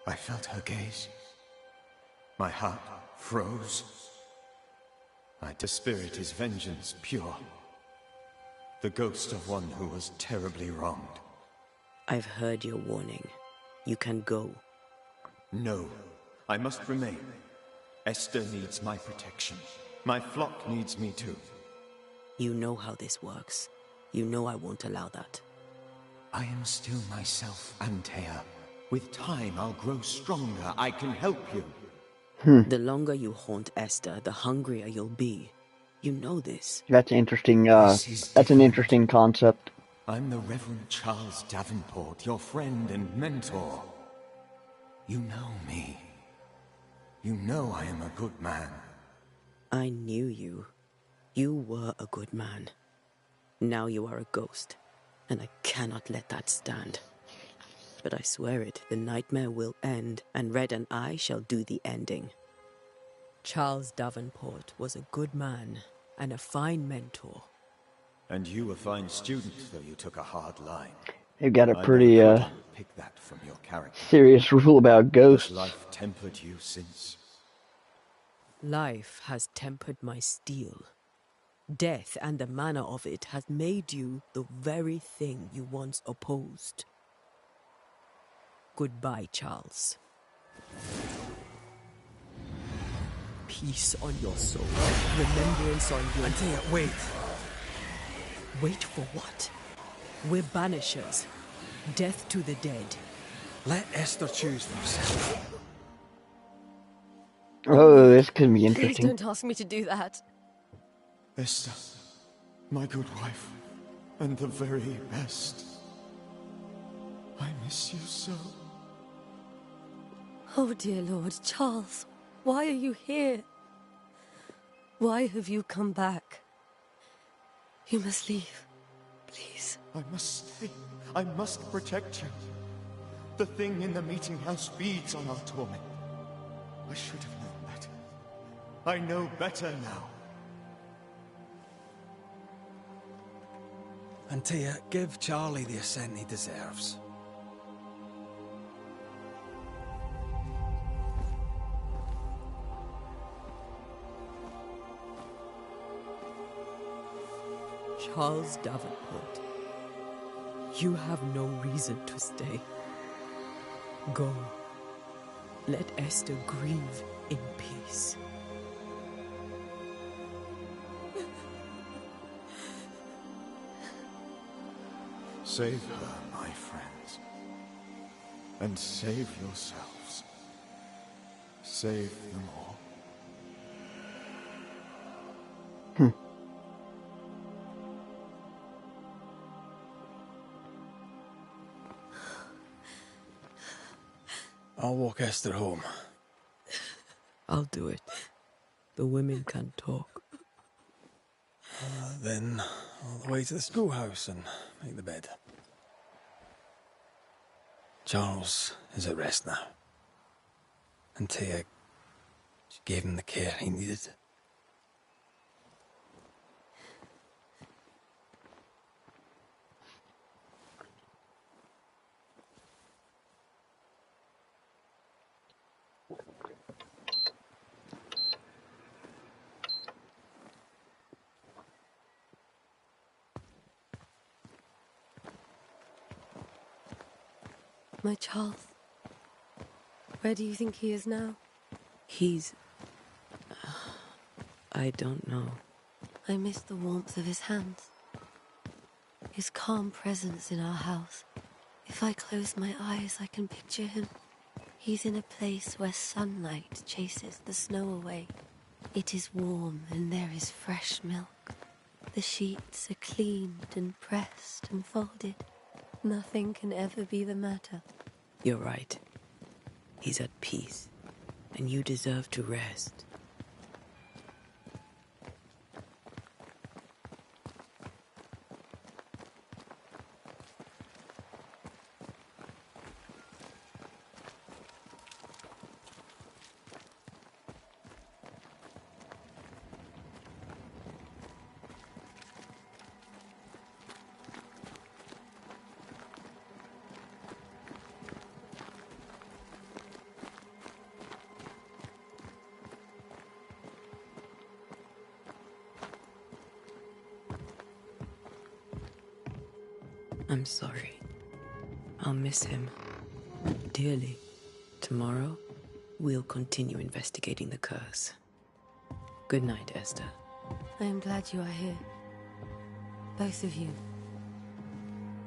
I felt her gaze. My heart froze. The spirit is vengeance pure. The ghost of one who was terribly wronged. I've heard your warning. You can go. No, I must remain. Esther needs my protection. My flock needs me too. You know how this works. You know I won't allow that. I am still myself, Antea. With time, I'll grow stronger. I can help you. The longer you haunt Esther, the hungrier you'll be. You know this. That's interesting. That's an interesting concept. I'm the Reverend Charles Davenport, your friend and mentor. You know me. You know I am a good man. I knew you. You were a good man. Now you are a ghost, and I cannot let that stand. But I swear it, the nightmare will end, and Red and I shall do the ending. Charles Davenport was a good man and a fine mentor. And you a fine student, though you took a hard line. You've got a I pretty never could pick that from your character. serious rule about ghosts. Has life tempered you since? Life has tempered my steel. Death and the manner of it has made you the very thing you once opposed. Goodbye, Charles. Peace on your soul. Remembrance on your... Antea, wait. Wait for what? We're banishers. Death to the dead. Let Esther choose for herself. Oh, this could be Please interesting. don't ask me to do that. Esther, my good wife, and the very best. I miss you so. Oh, dear Lord, Charles, why are you here? Why have you come back? You must leave, please. I must stay. I must protect you. The thing in the meeting house feeds on our torment. I should have known better. I know better now. Antea, give Charlie the ascent he deserves. Charles Davenport, you have no reason to stay. Go. Let Esther grieve in peace. Save her, my friends. And save yourselves. Save them all. I'll walk Esther home. I'll do it. The women can talk. Then all the way to the schoolhouse and make the bed. Charles is at rest now. Antea, she gave him the care he needed. My Charles. Where do you think he is now? He's... I don't know. I miss the warmth of his hands. His calm presence in our house. If I close my eyes, I can picture him. He's in a place where sunlight chases the snow away. It is warm and there is fresh milk. The sheets are cleaned and pressed and folded. Nothing can ever be the matter. You're right. He's at peace, and you deserve to rest. I'm sorry. I'll miss him dearly. Tomorrow, we'll continue investigating the curse. Good night, Esther. I am glad you are here. Both of you.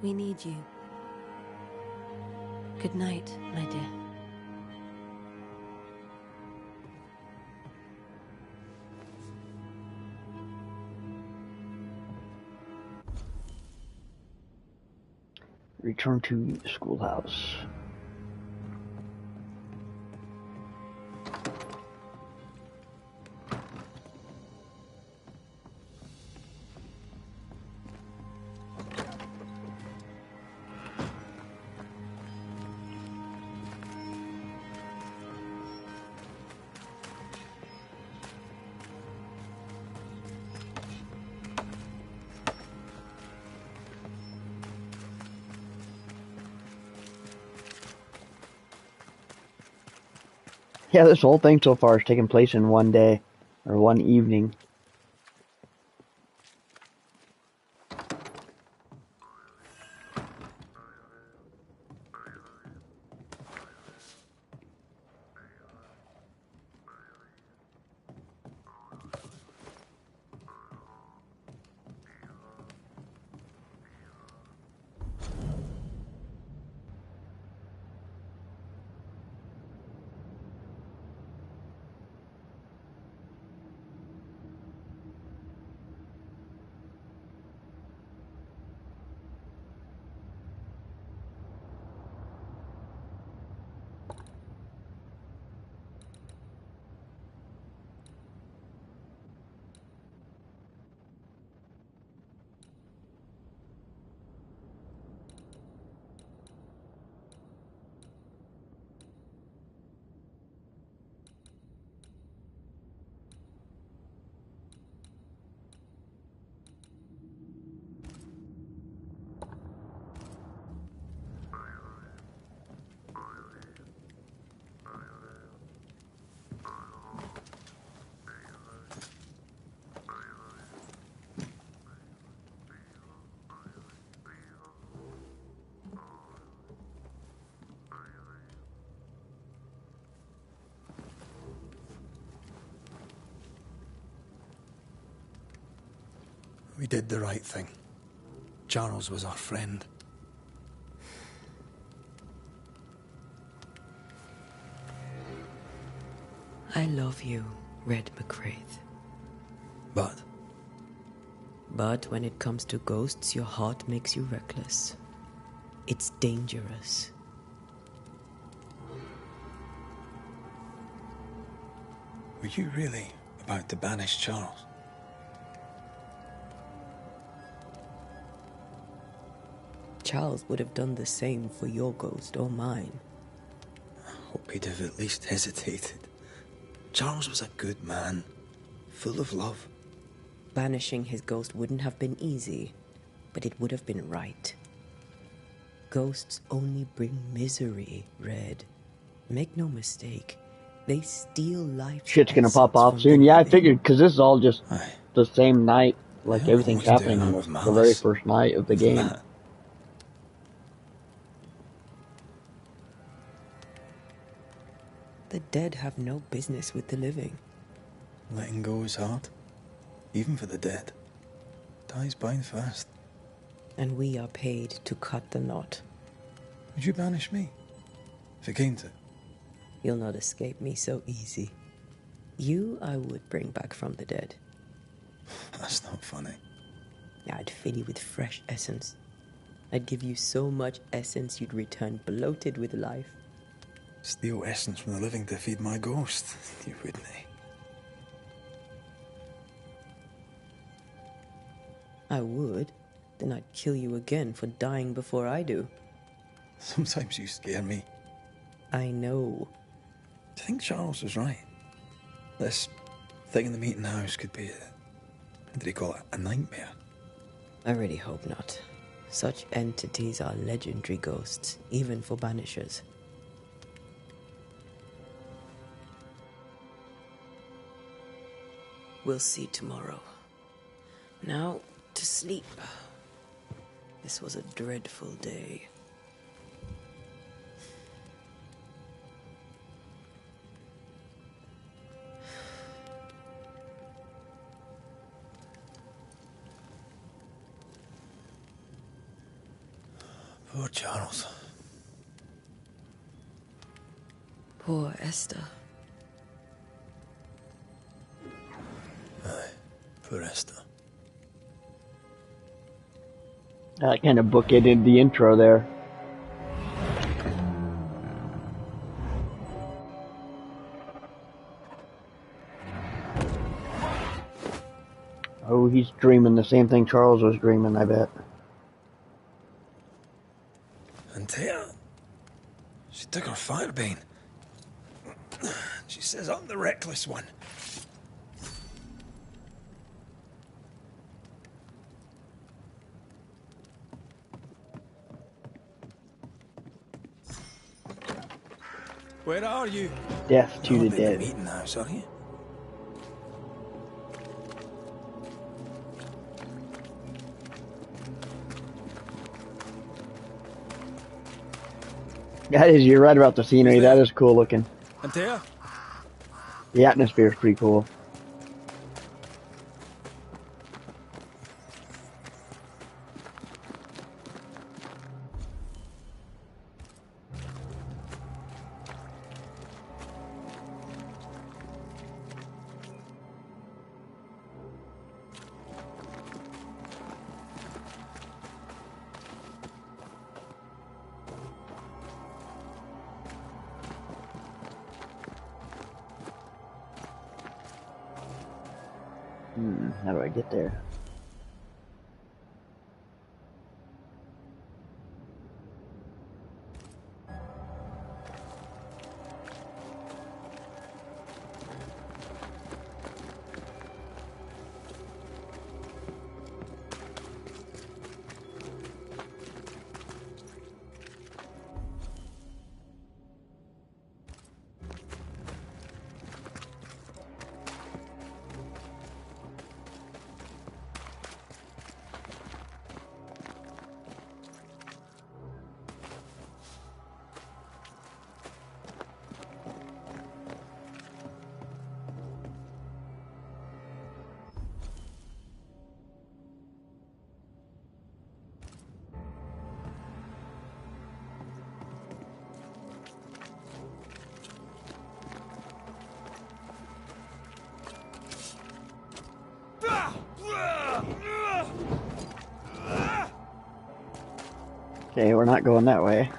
We need you. Good night, my dear. Return to the schoolhouse. Yeah, this whole thing so far has taken place in one day, or one evening. We did the right thing. Charles was our friend. I love you, Red McCraith. But But when it comes to ghosts, your heart makes you reckless. It's dangerous. were you really about to banish Charles? Charles would have done the same for your ghost or mine. I hope he'd have at least hesitated. Charles was a good man, full of love. Banishing his ghost wouldn't have been easy, but it would have been right. Ghosts only bring misery, Red. Make no mistake, they steal life. Shit's gonna pop off soon. Yeah, I figured, because this is all just the same night. Like, everything's happening on the very first night of the game. The dead have no business with the living. Letting go is hard, even for the dead. Ties bind fast. And we are paid to cut the knot. Would you banish me, if it came to? You'll not escape me so easy. You I would bring back from the dead. That's not funny. I'd fill you with fresh essence. I'd give you so much essence you'd return bloated with life. Steal essence from the living to feed my ghost, you wouldn't. I would. Then I'd kill you again for dying before I do. Sometimes you scare me. I know. Do you think Charles was right? This thing in the meeting house could be what did he call it? A nightmare? I really hope not. Such entities are legendary ghosts, even for Banishers. We'll see tomorrow. Now, to sleep. This was a dreadful day. Poor Charles. Poor Esther. Aye, poor Esther. That kind of bookended the intro there. Oh, he's dreaming the same thing Charles was dreaming, I bet. Antea, she took her firebane. She says I'm the reckless one. Where are you? Death to the Not in the dead. meeting house, are you? That is, you're right about the scenery. That is cool looking. Antea? The atmosphere is pretty cool. How do I get there? Okay, we're not going that way.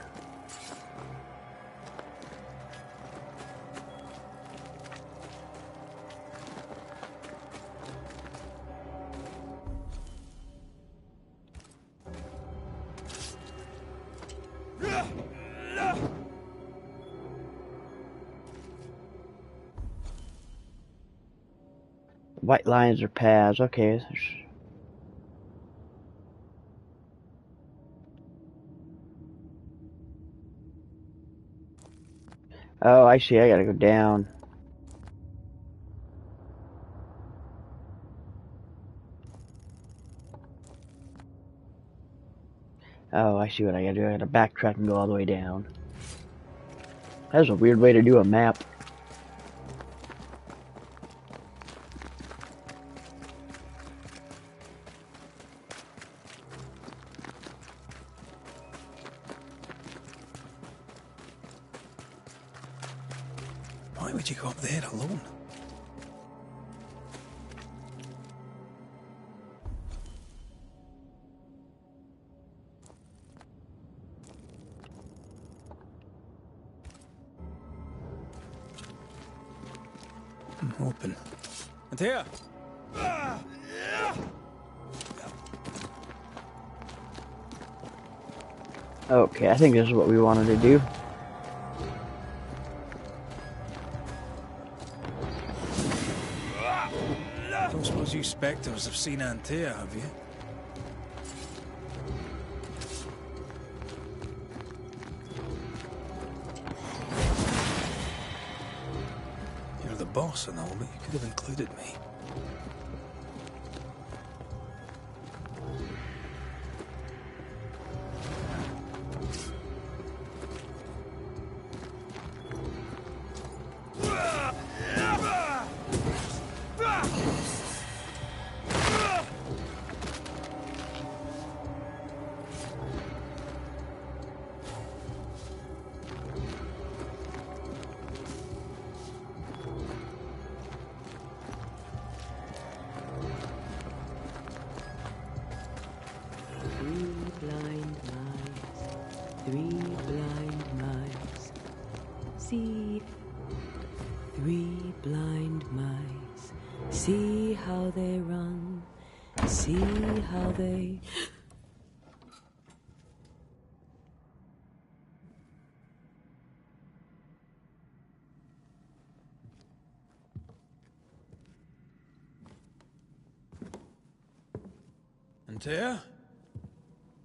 White lines are paths. Okay. Oh, I see. I gotta go down. Oh, I see what I gotta do. I gotta backtrack and go all the way down. That's a weird way to do a map. Why would you go up there alone? Open. Antea! Okay, I think this is what we wanted to do. Don't suppose you spectres have seen Antea, have you? You're the boss and all, but you could have included me. Three blind mice. See. Three blind mice. See how they run. See how they... Antea?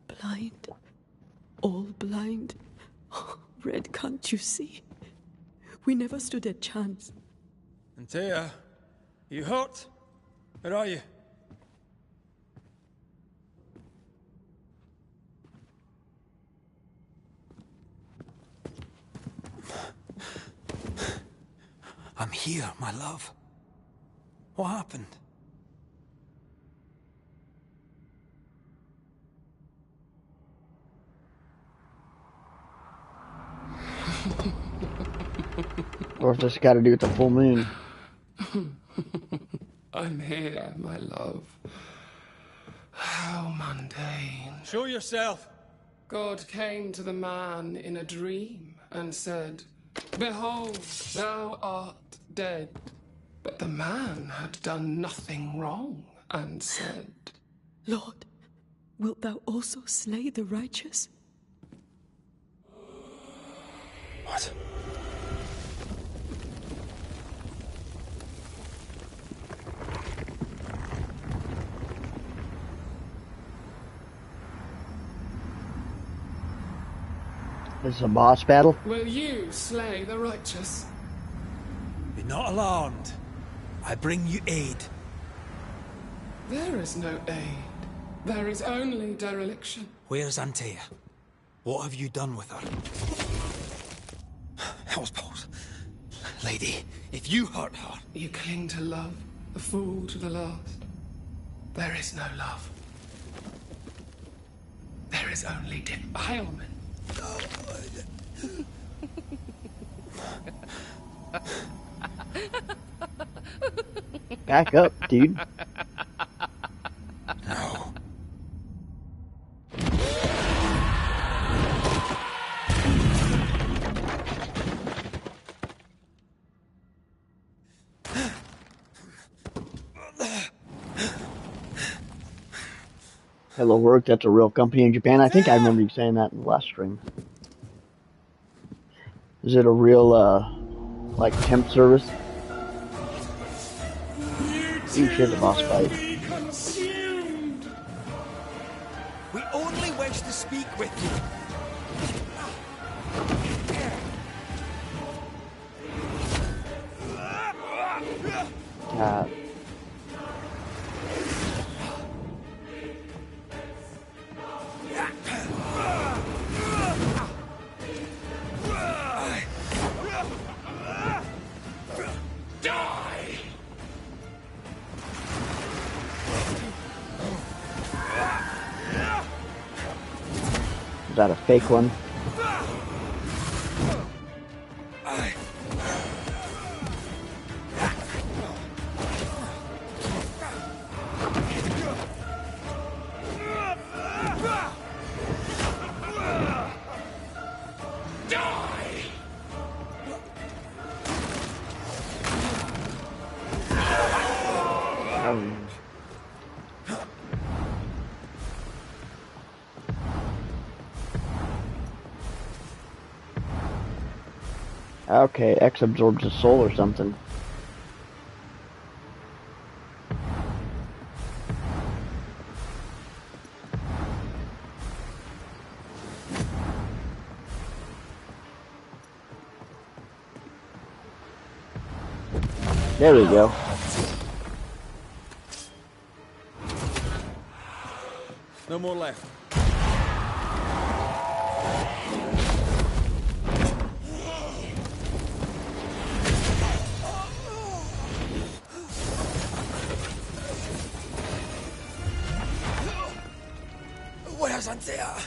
Blind. All blind. Oh, Red, can't you see? We never stood a chance. Antea, you hurt? Where are you? I'm here, my love. What happened? Or if this got to do with the full moon. I'm here, my love. How mundane. Show yourself. God came to the man in a dream and said, "Behold, thou art dead." But the man had done nothing wrong and said, Lord, wilt thou also slay the righteous? What? This is a boss battle? "Will you slay the righteous?" Be not alarmed. I bring you aid. There is no aid. There is only dereliction. Where's Antea? What have you done with her? Hellsballs. Lady, if you hurt her... You cling to love, a fool to the last. There is no love. There is only defilement. Back up, dude. No. Hello Work, that's a real company in Japan. I think I remember you saying that in the last stream. Is it a real, like, temp service? You should the boss fight. We only wish to speak with you. God. Is that a fake one? Okay, X absorbs his soul or something. There we go. No more left. Where's Antea?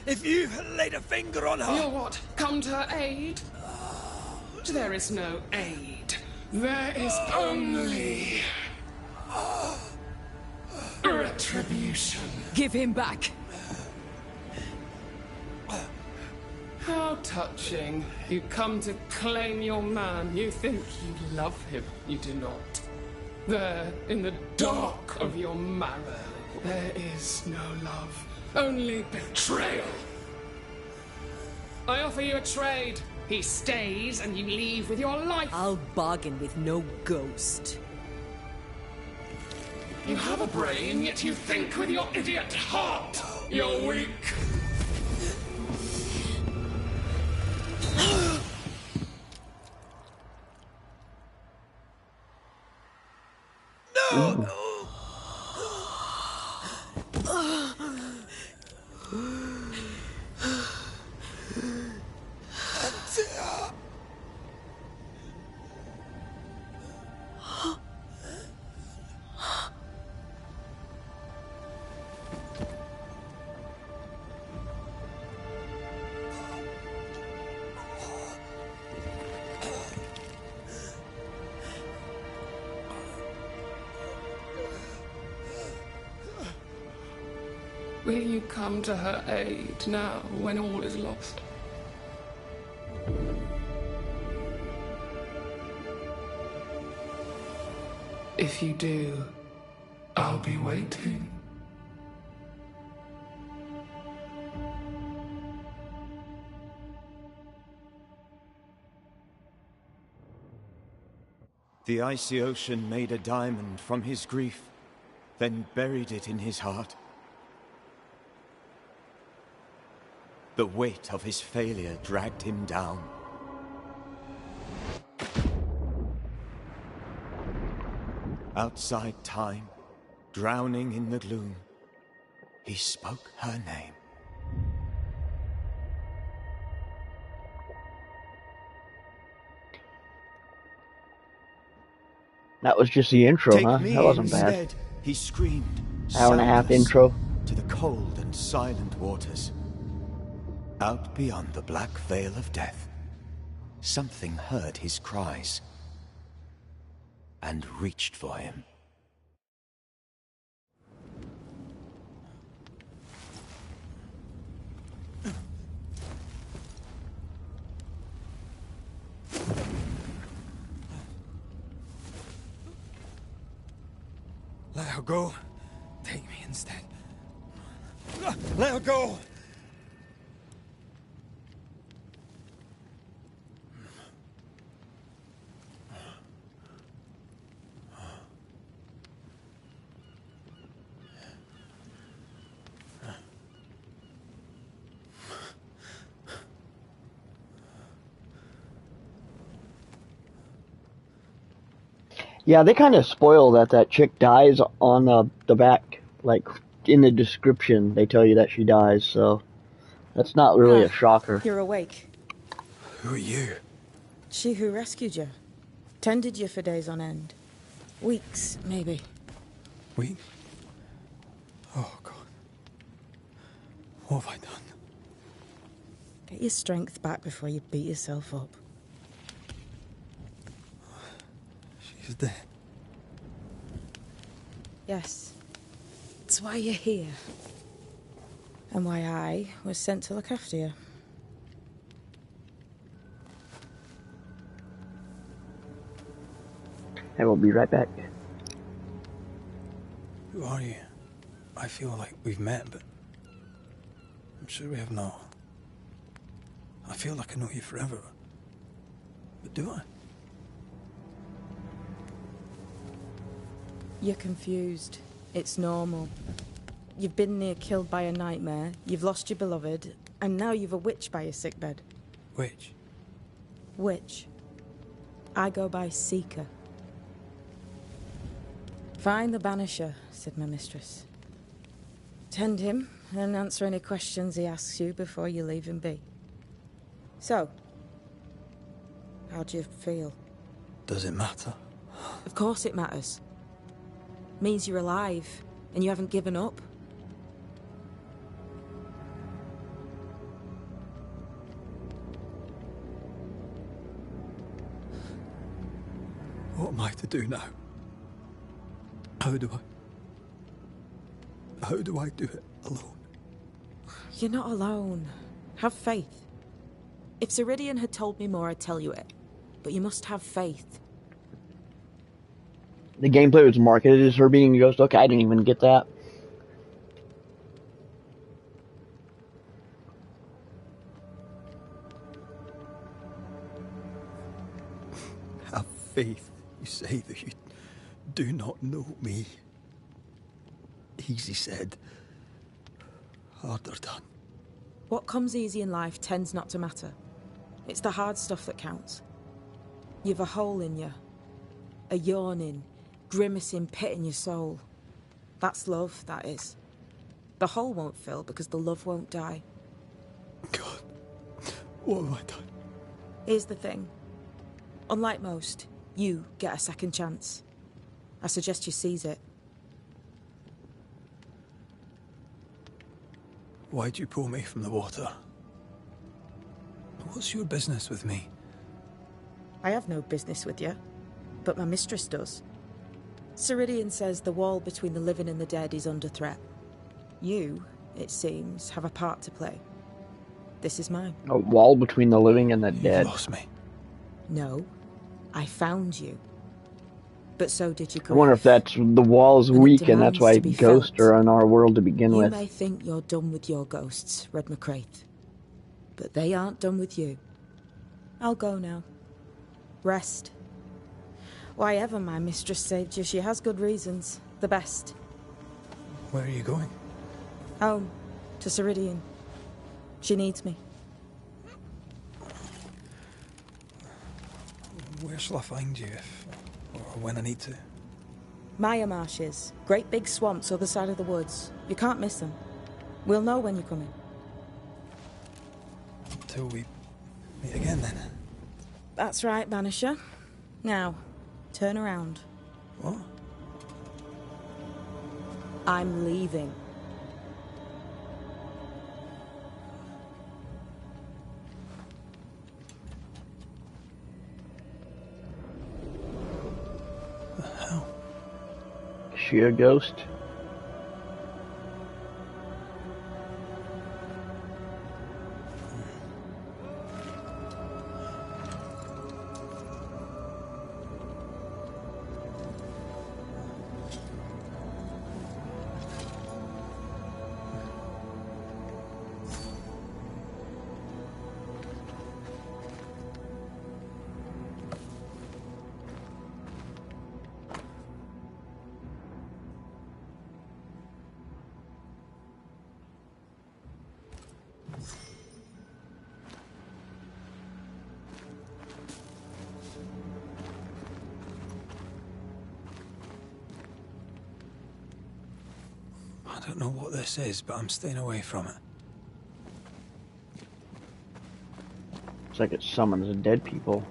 If you laid a finger on her... You'll what? Come to her aid? There is no aid. There is only... retribution. Give him back. How touching. You come to claim your man. You think you love him. You do not. There, in the dark of your marrow, there is no love. Only betrayal. I offer you a trade. He stays and you leave with your life. I'll bargain with no ghost. You have a brain, yet you think with your idiot heart. You're weak. No! Will you come to her aid now, when all is lost? If you do, I'll be waiting. The icy ocean made a diamond from his grief, then buried it in his heart. The weight of his failure dragged him down. Outside time, drowning in the gloom, he spoke her name. That was just the intro, Take huh? me That wasn't instead, bad. he screamed. Hour and a half soundless, intro. to the cold and silent waters. Out beyond the black veil of death, something heard his cries and reached for him. Let her go. Take me instead. Let her go! Yeah, they kind of spoil that chick dies on the back, like in the description. They tell you that she dies, so that's not really a shocker. You're awake. Who are you? She who rescued you. Tended you for days on end. Weeks, maybe. Weeks? Oh, God. What have I done? Get your strength back before you beat yourself up. She's dead. Yes. That's why you're here. And why I was sent to look after you. I will be right back. Who are you? I feel like we've met, but I'm sure we have not. I feel like I know you forever. But do I? You're confused. It's normal. You've been near killed by a nightmare, you've lost your beloved, and now you've a witch by your sickbed. Witch? Witch. I go by Seeker. Find the Banisher, said my mistress. Tend him, and answer any questions he asks you before you leave him be. So, how do you feel? Does it matter? Of course it matters. Means you're alive, and you haven't given up. What am I to do now? How do I do it alone? You're not alone. Have faith. If Ceridian had told me more, I'd tell you it. But you must have faith. The gameplay was marketed as her being a ghost. Okay, I didn't even get that. Have faith. You say that you do not know me. Easy said. Harder done. What comes easy in life tends not to matter. It's the hard stuff that counts. You've a hole in you. A yawning, grimacing pit in your soul. That's love, that is. The hole won't fill because the love won't die. God, what have I done? Here's the thing. Unlike most, you get a second chance. I suggest you seize it. Why'd you pull me from the water? What's your business with me? I have no business with you, but my mistress does. Ceridian says the wall between the living and the dead is under threat. You, it seems, have a part to play. This is mine. A wall between the living and the dead. You lost me. No, I found you. But so did your grief. I wonder if that's the wall's weak and that's why ghosts are in our world to begin with. You may think you're done with your ghosts, Red McCraith. But they aren't done with you. I'll go now. Rest. Why ever my mistress saved you, she has good reasons. The best. Where are you going? Home. To Ceridian. She needs me. Where shall I find you if, or when I need to? Maya Marshes. Great big swamps other side of the woods. You can't miss them. We'll know when you're coming. Till we meet again, then. That's right, Banisher. Now, turn around. What? I'm leaving. The hell? Is she a ghost? I don't know what this is, but I'm staying away from it. It's like it summons the dead people.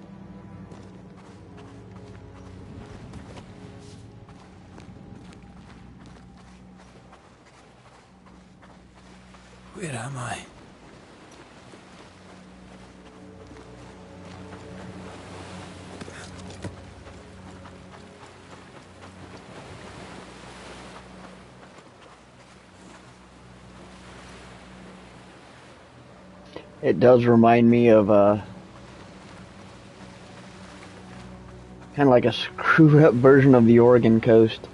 Where am I? It does remind me of kind of like a screwed up version of the Oregon coast.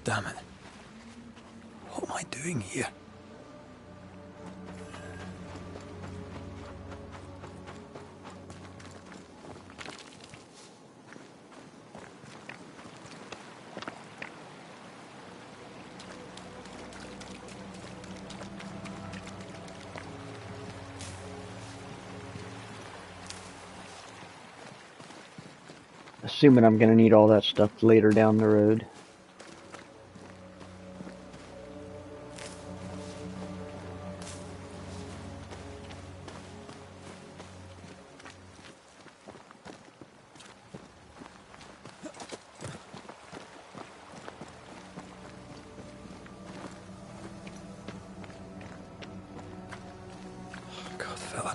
Damn it. What am I doing here? Assuming I'm gonna need all that stuff later down the road.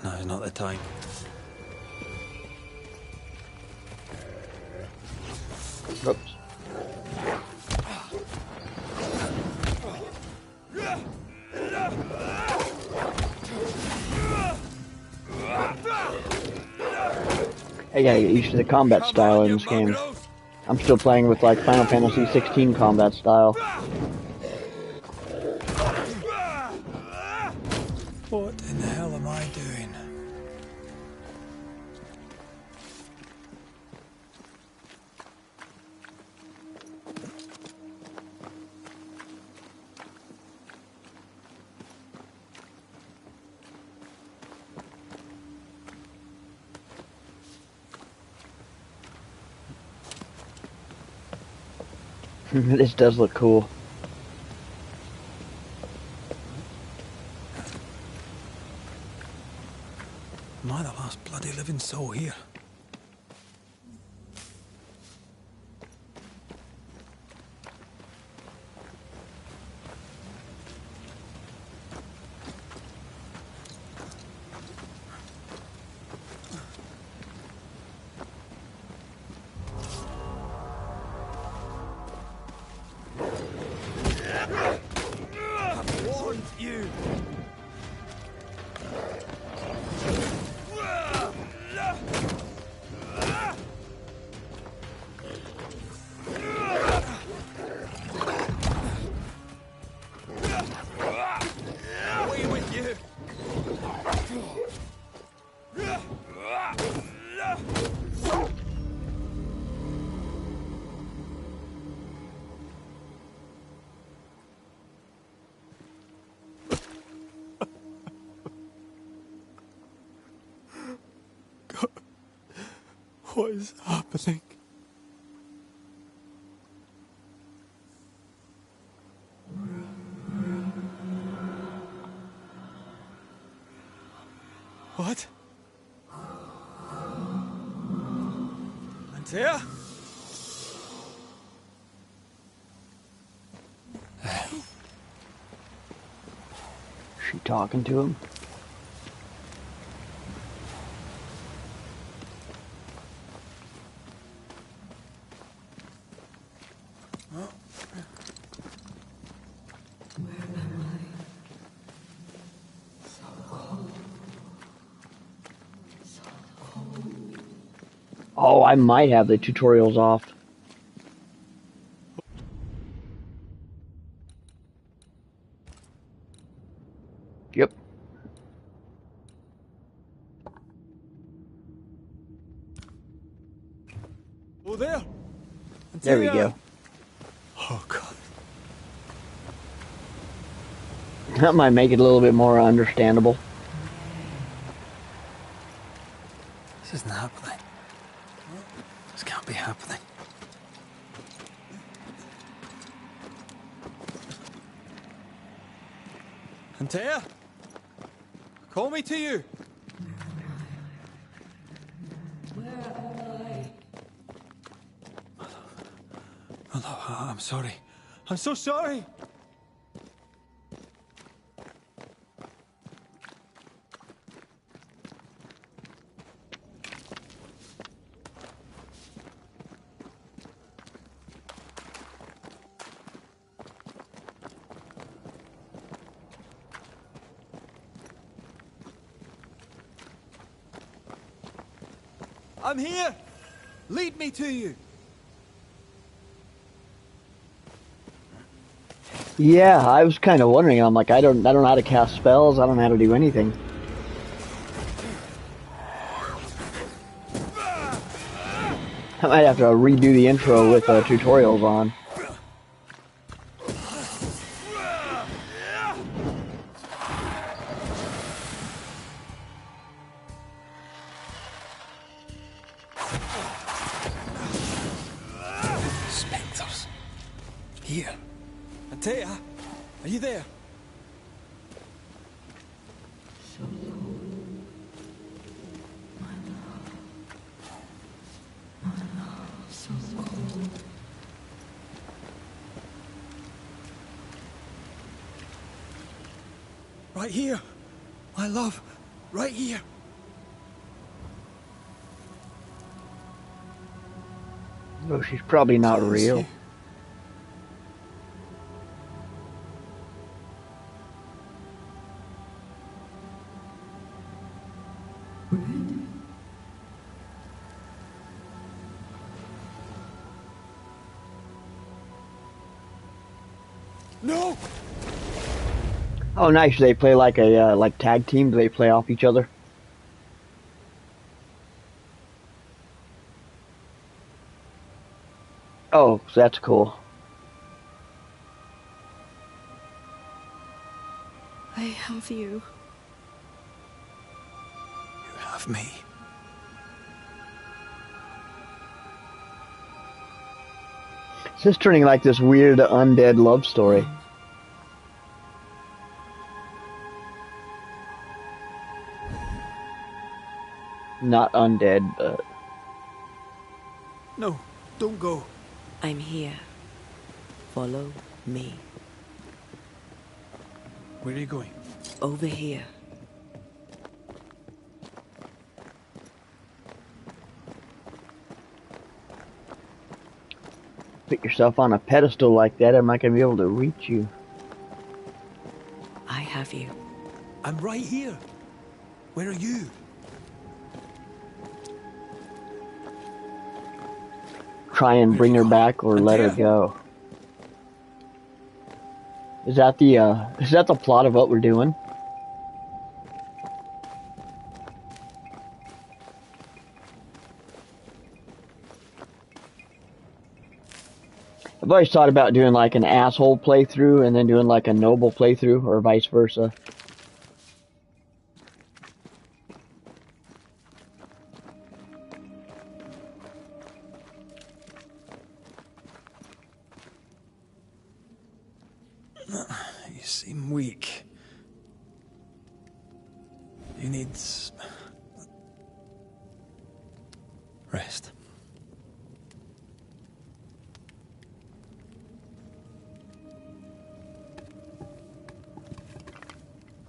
now's not the time. Oops. I gotta get used to the combat style in this game. I'm still playing with like Final Fantasy 16 combat style. What in the hell am I doing? This does look cool. Am I the last bloody living soul here? I've warned you! Away with you! God, what is happening? What? Antea? She talking to him? Oh, I might have the tutorials off. Yep. Oh, there! There we go. Oh, God. That might make it a little bit more understandable. This isn't happening. This can't be happening. Antea? Call me to you! My love, I'm sorry. I'm so sorry! I'm here! Lead me to you! Yeah, I was kind of wondering. I'm like, I don't know how to cast spells. I don't know how to do anything. I might have to redo the intro with tutorials on. Spectres. Here. Antea, are you there? Right here. My love. Right here. Oh, she's probably not So real. you. No! Oh, nice. They play like a like tag team. Do they play off each other? Oh, so that's cool. I have you. You have me. It's just turning like this weird undead love story. Not undead, but... No, don't go. I'm here. Follow me. Where are you going? Over here. Put yourself on a pedestal like that, I'm not going to be able to reach you. I have you. I'm right here. Where are you? Try and bring her back or let her go. Is that the plot of what we're doing? I've always thought about doing like an asshole playthrough and then doing like a noble playthrough, or vice versa. You seem weak. You need... rest.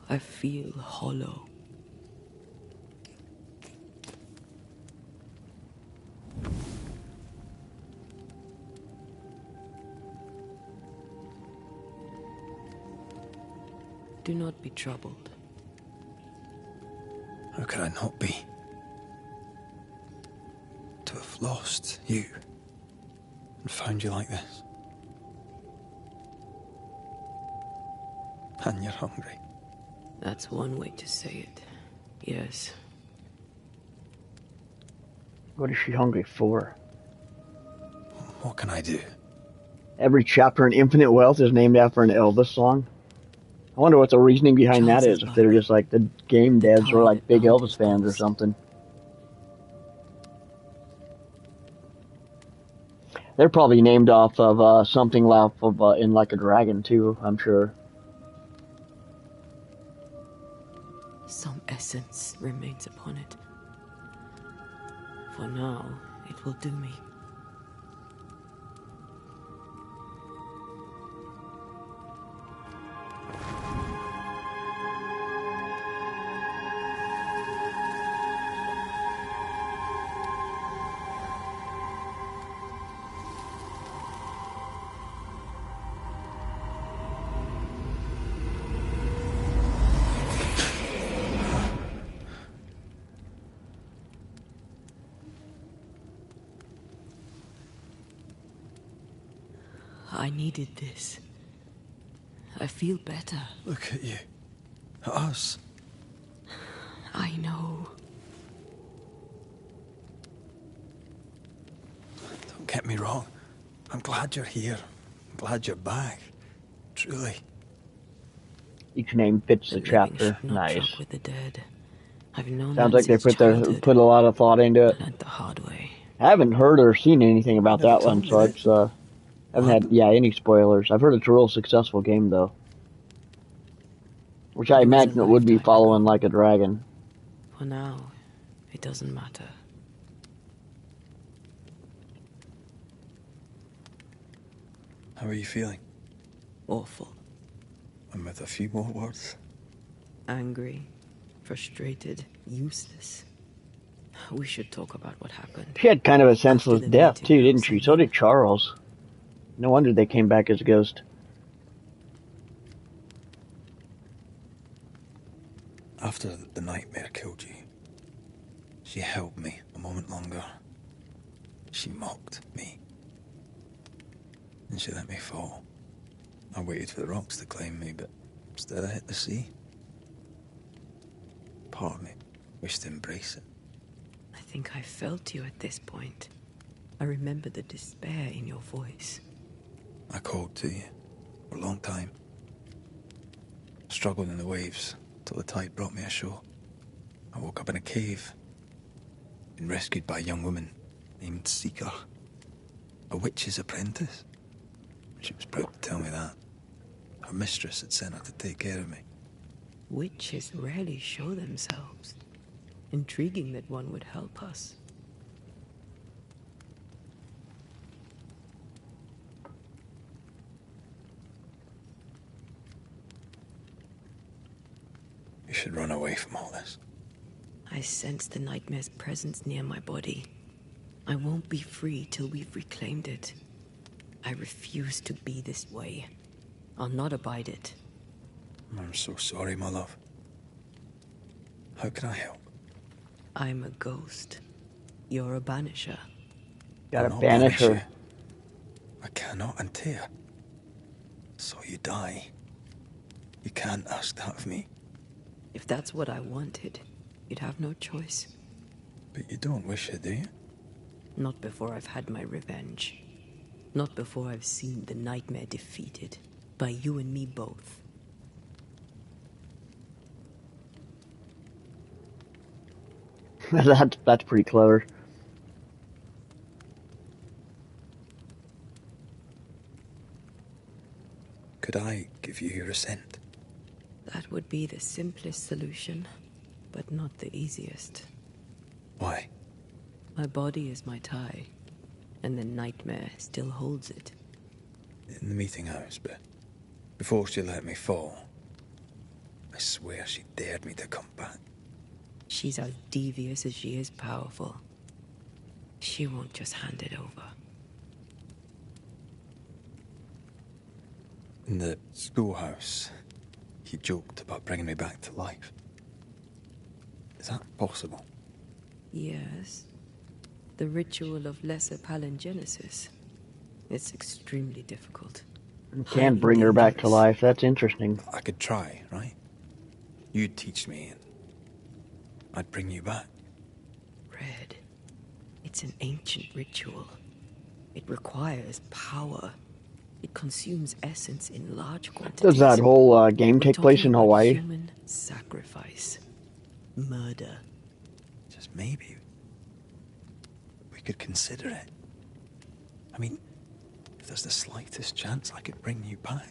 I feel hollow. Do not be troubled. How could I not be? To have lost you and found you like this. And you're hungry. That's one way to say it. Yes. What is she hungry for? What can I do? Every chapter in Infinite Wealth is named after an Elvis song. I wonder what the reasoning behind that is, if they're just like the game devs or like big Elvis fans or something. They're probably named off of something off of in Like a Dragon too, I'm sure. Some essence remains upon it. For now, it will do me. I needed this. I feel better. Look at you. At us. I know. Don't get me wrong. I'm glad you're here. I'm glad you're back. Truly. Each name fits the chapter. Nice. With the dead. I've known Sounds that like they since put a lot of thought into it. I learned the hard way. I haven't heard or seen anything about that one, so it's haven't had any spoilers. I've heard it's a real successful game though, which I imagine it would be following Like a Dragon. For now, it doesn't matter. How are you feeling? Awful. And with a few more words? Angry, frustrated, useless. We should talk about what happened. She had kind of a senseless After the death, meeting too, didn't house, she? I So mean. did Charles. No wonder they came back as a ghost. After the nightmare killed you, she held me a moment longer. She mocked me. And she let me fall. I waited for the rocks to claim me, but instead I hit the sea. Part of me wished to embrace it. I think I felt you at this point. I remember the despair in your voice. I called to you for a long time. Struggled in the waves till the tide brought me ashore. I woke up in a cave. Been rescued by a young woman named Seeker. A witch's apprentice. She was proud to tell me that. Her mistress had sent her to take care of me. Witches rarely show themselves. Intriguing that one would help us. You should run away from all this. I sense the nightmare's presence near my body. I won't be free till we've reclaimed it. I refuse to be this way. I'll not abide it. I'm so sorry, my love. How can I help? I'm a ghost. You're a banisher. Gotta I'll not banish her. you. I cannot untear. So you die. You can't ask that of me. If that's what I wanted, you'd have no choice. But you don't wish it, do you? Not before I've had my revenge. Not before I've seen the nightmare defeated. By you and me both. That's pretty clever. Could I give you your assent? That would be the simplest solution, but not the easiest. Why? My body is my tie, and the nightmare still holds it. In the meeting house, but before she let me fall, I swear she dared me to come back. She's as devious as she is powerful. She won't just hand it over. In the schoolhouse, he joked about bringing me back to life. Is that possible? Yes. The ritual of lesser palingenesis. It's extremely difficult. You can bring her back to life. That's interesting. I could try, right? You'd teach me, and I'd bring you back. Red. It's an ancient ritual. It requires power. It consumes essence in large quantities. Does that whole game take place in Hawaii? Human sacrifice. Murder. Just maybe we could consider it. I mean, if there's the slightest chance I could bring you back,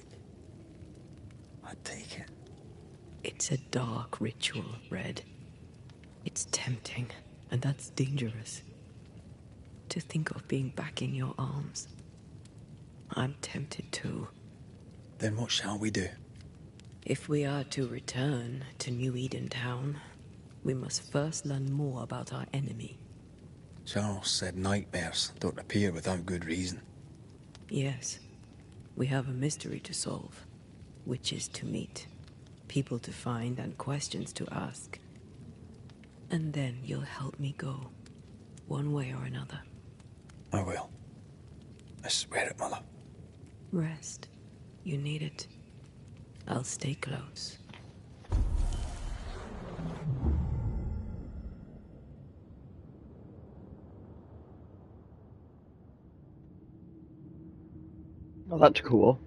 I'd take it. It's a dark ritual, Red. It's tempting, and that's dangerous. To think of being back in your arms. I'm tempted too. Then what shall we do? If we are to return to New Eden Town, we must first learn more about our enemy. Charles said nightmares don't appear without good reason. Yes. We have a mystery to solve. Witches to meet. People to find and questions to ask. And then you'll help me go. One way or another. I will. I swear it, Mother. Rest. You need it. I'll stay close. Oh, that's cool.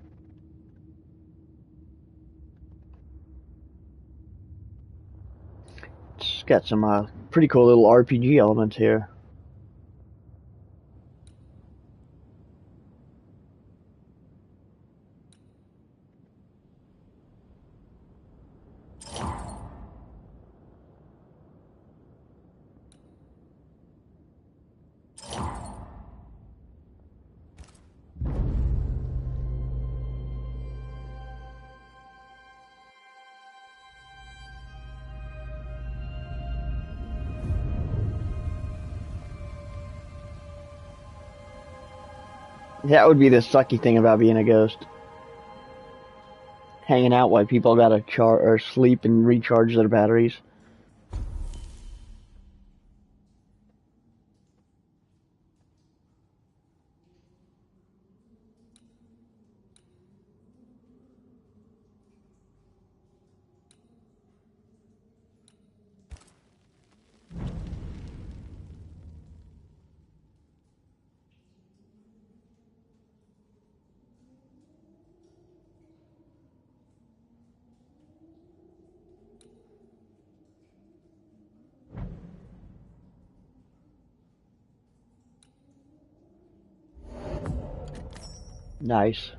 It's got some pretty cool little RPG elements here. That would be the sucky thing about being a ghost. Hanging out while people gotta or sleep and recharge their batteries. Nice.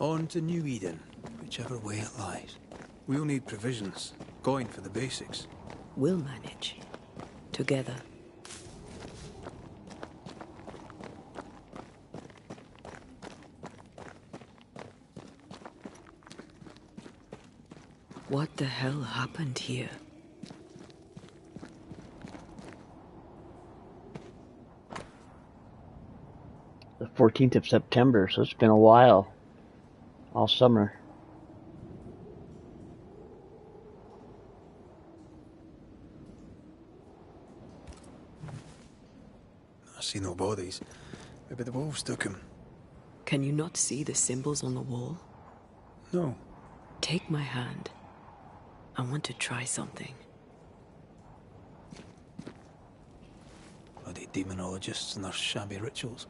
On to New Eden, whichever way it lies. We'll need provisions, going for the basics. We'll manage. Together. What the hell happened here? The 14th of September, so it's been a while. All summer. I see no bodies. Maybe the wolves took him. Can you not see the symbols on the wall? No. Take my hand. I want to try something. Bloody demonologists and their shabby rituals.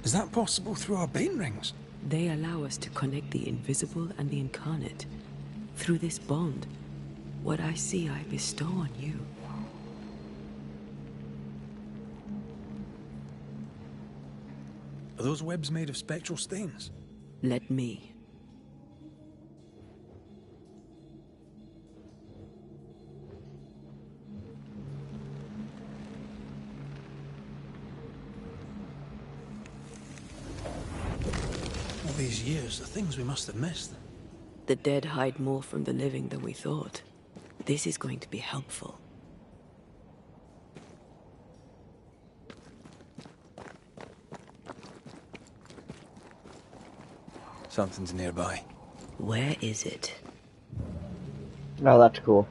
Is that possible through our bane rings? They allow us to connect the invisible and the incarnate. Through this bond, what I see I bestow on you. Are those webs made of spectral stains? Let me. All these years, the things we must have missed. The dead hide more from the living than we thought. This is going to be helpful. Something's nearby. Where is it? Oh, that's cool.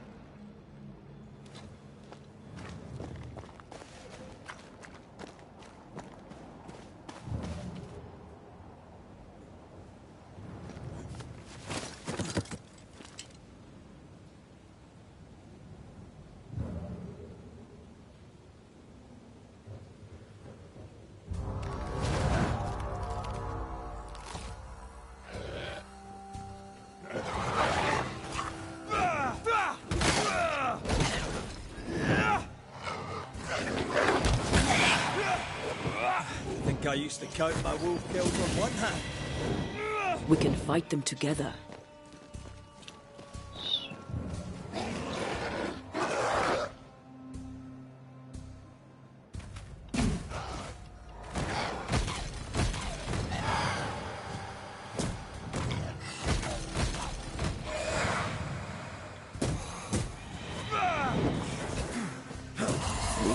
I used to count my wolf kills on one hand. We can fight them together.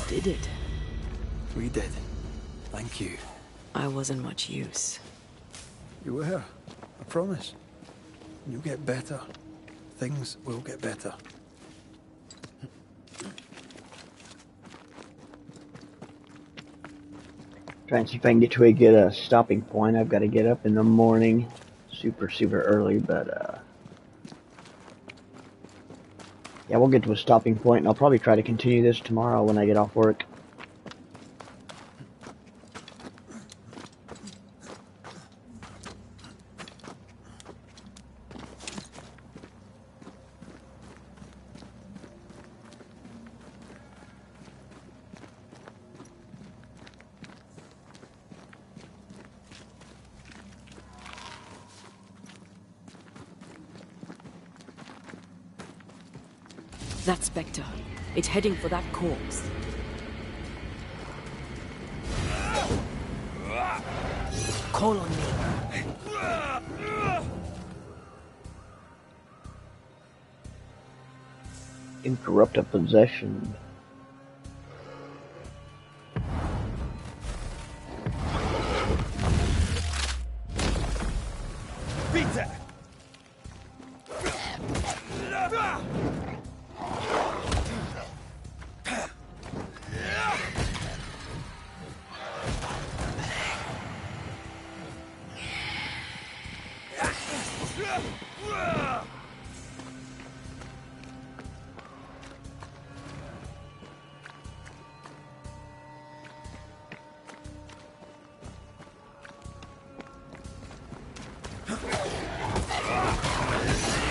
did it. We did. Thank you. I wasn't much use. You were. I promise. You'll get better. Things will get better. Trying to see if I can get to a good stopping point. I've got to get up in the morning, super early, but yeah, we'll get to a stopping point, and I'll probably try to continue this tomorrow when I get off work. That Spectre. It's heading for that corpse. Call on me. Interrupt a possession. Peter!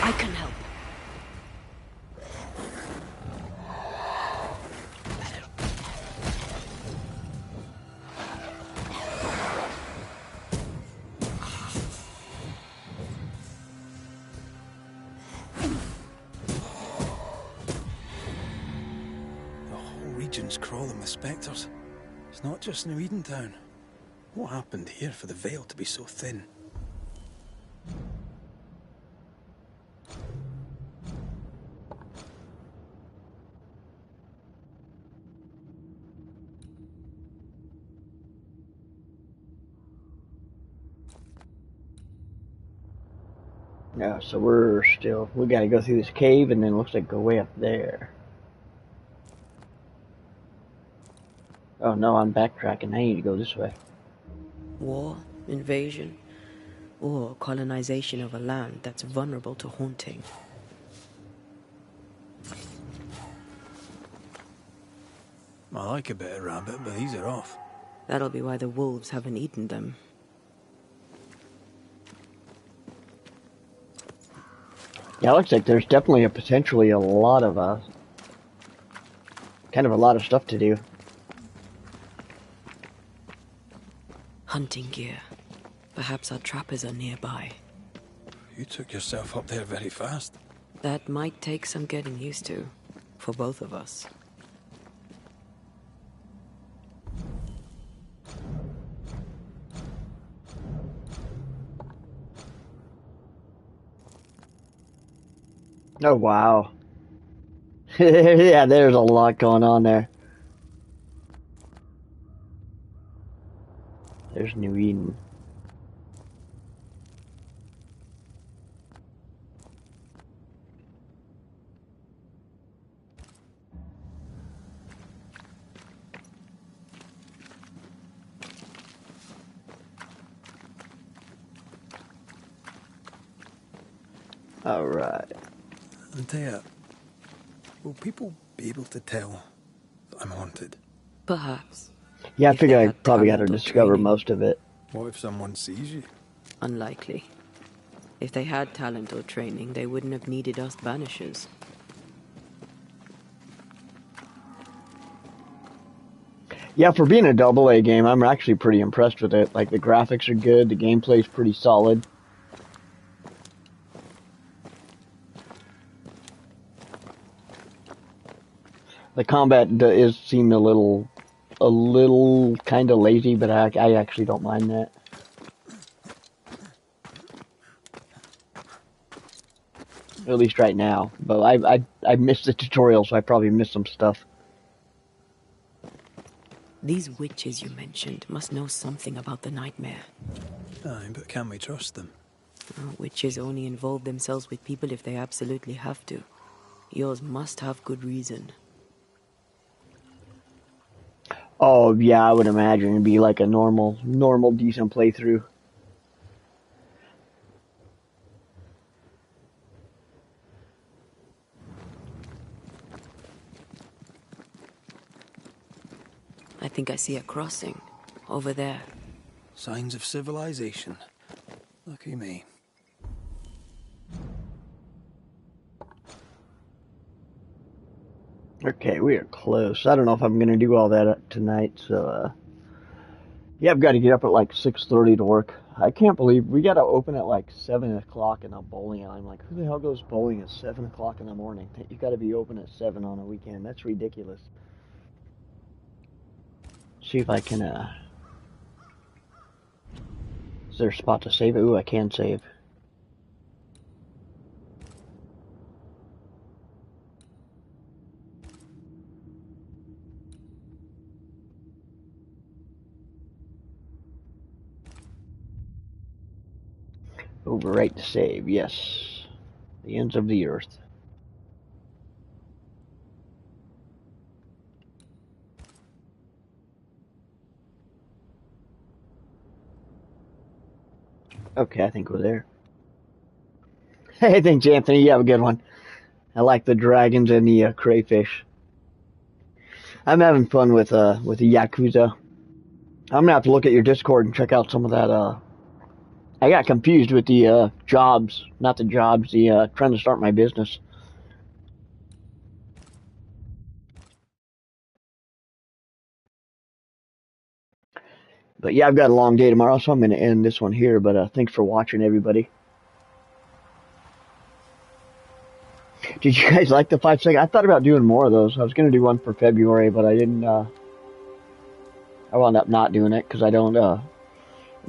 I can help. The whole region's crawling with spectres. It's not just New Eden Town. What happened here for the veil to be so thin? Yeah, so we gotta go through this cave and then it looks like go way up there. Oh no, I'm backtracking. I need to go this way. War, invasion, or colonization of a land that's vulnerable to haunting. I like a bit of rabbit, but these are off. That'll be why the wolves haven't eaten them. Yeah, it looks like there's definitely potentially a lot of kind of a lot of stuff to do. Hunting gear. Perhaps our trappers are nearby. You took yourself up there very fast. That might take some getting used to, for both of us. Oh wow. Yeah, there's a lot going on there. There's New Eden. All right. Antea, will people be able to tell that I'm haunted? Perhaps. Yeah, I figure I probably got to discover most of it. What if someone sees you? Unlikely. If they had talent or training, they wouldn't have needed us Banishers. Yeah, for being a AA game, I'm actually pretty impressed with it. Like, the graphics are good, the gameplay's pretty solid. The combat is seem a little kind of lazy, but I actually don't mind that. At least right now. But I missed the tutorial, so I probably missed some stuff. These witches you mentioned must know something about the nightmare. Aye, but can we trust them? Witches only involve themselves with people if they absolutely have to. Yours must have good reason. Oh, yeah, I would imagine it'd be like a normal, decent playthrough. I think I see a crossing. Over there. Signs of civilization. Lucky me. Okay, we are close. I don't know if I'm going to do all that tonight, so, yeah, I've got to get up at like 6:30 to work. I can't believe we got to open at like 7 o'clock in a bowling alley. I'm like, who the hell goes bowling at 7 o'clock in the morning? You got to be open at 7 on a weekend. That's ridiculous. See if I can, is there a spot to save it? Ooh, I can save. Overwrite to save, yes. The ends of the earth. Okay, I think we're there. Hey, thanks, Anthony. You have a good one. I like the dragons and the crayfish. I'm having fun with the Yakuza. I'm gonna have to look at your Discord and check out some of that. I got confused with the jobs, not the jobs. The trying to start my business. But yeah, I've got a long day tomorrow, so I'm gonna end this one here. But thanks for watching, everybody. Did you guys like the 5 second? I thought about doing more of those. I was gonna do one for February, but I didn't. I wound up not doing it because I don't. I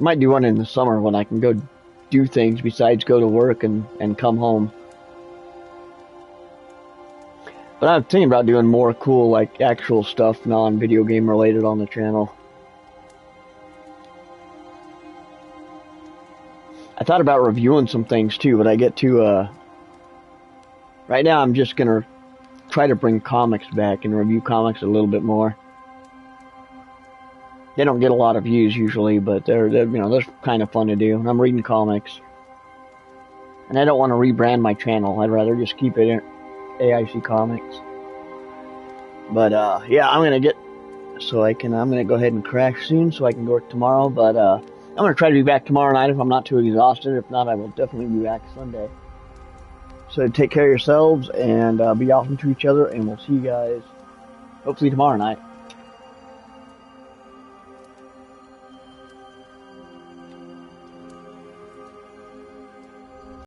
might do one in the summer when I can go do things besides go to work and come home. But I'm thinking about doing more cool, like, actual stuff, non-video game related on the channel. I thought about reviewing some things too, but I get too, right now I'm just gonna try to bring comics back and review comics a little bit more. They don't get a lot of views usually, but they're kind of fun to do. And I'm reading comics. And I don't want to rebrand my channel. I'd rather just keep it in AIC Comics. But, yeah, I'm gonna go ahead and crash soon so I can go work tomorrow. But, I'm gonna try to be back tomorrow night if I'm not too exhausted. If not, I will definitely be back Sunday. So take care of yourselves and be awesome to each other, and we'll see you guys hopefully tomorrow night.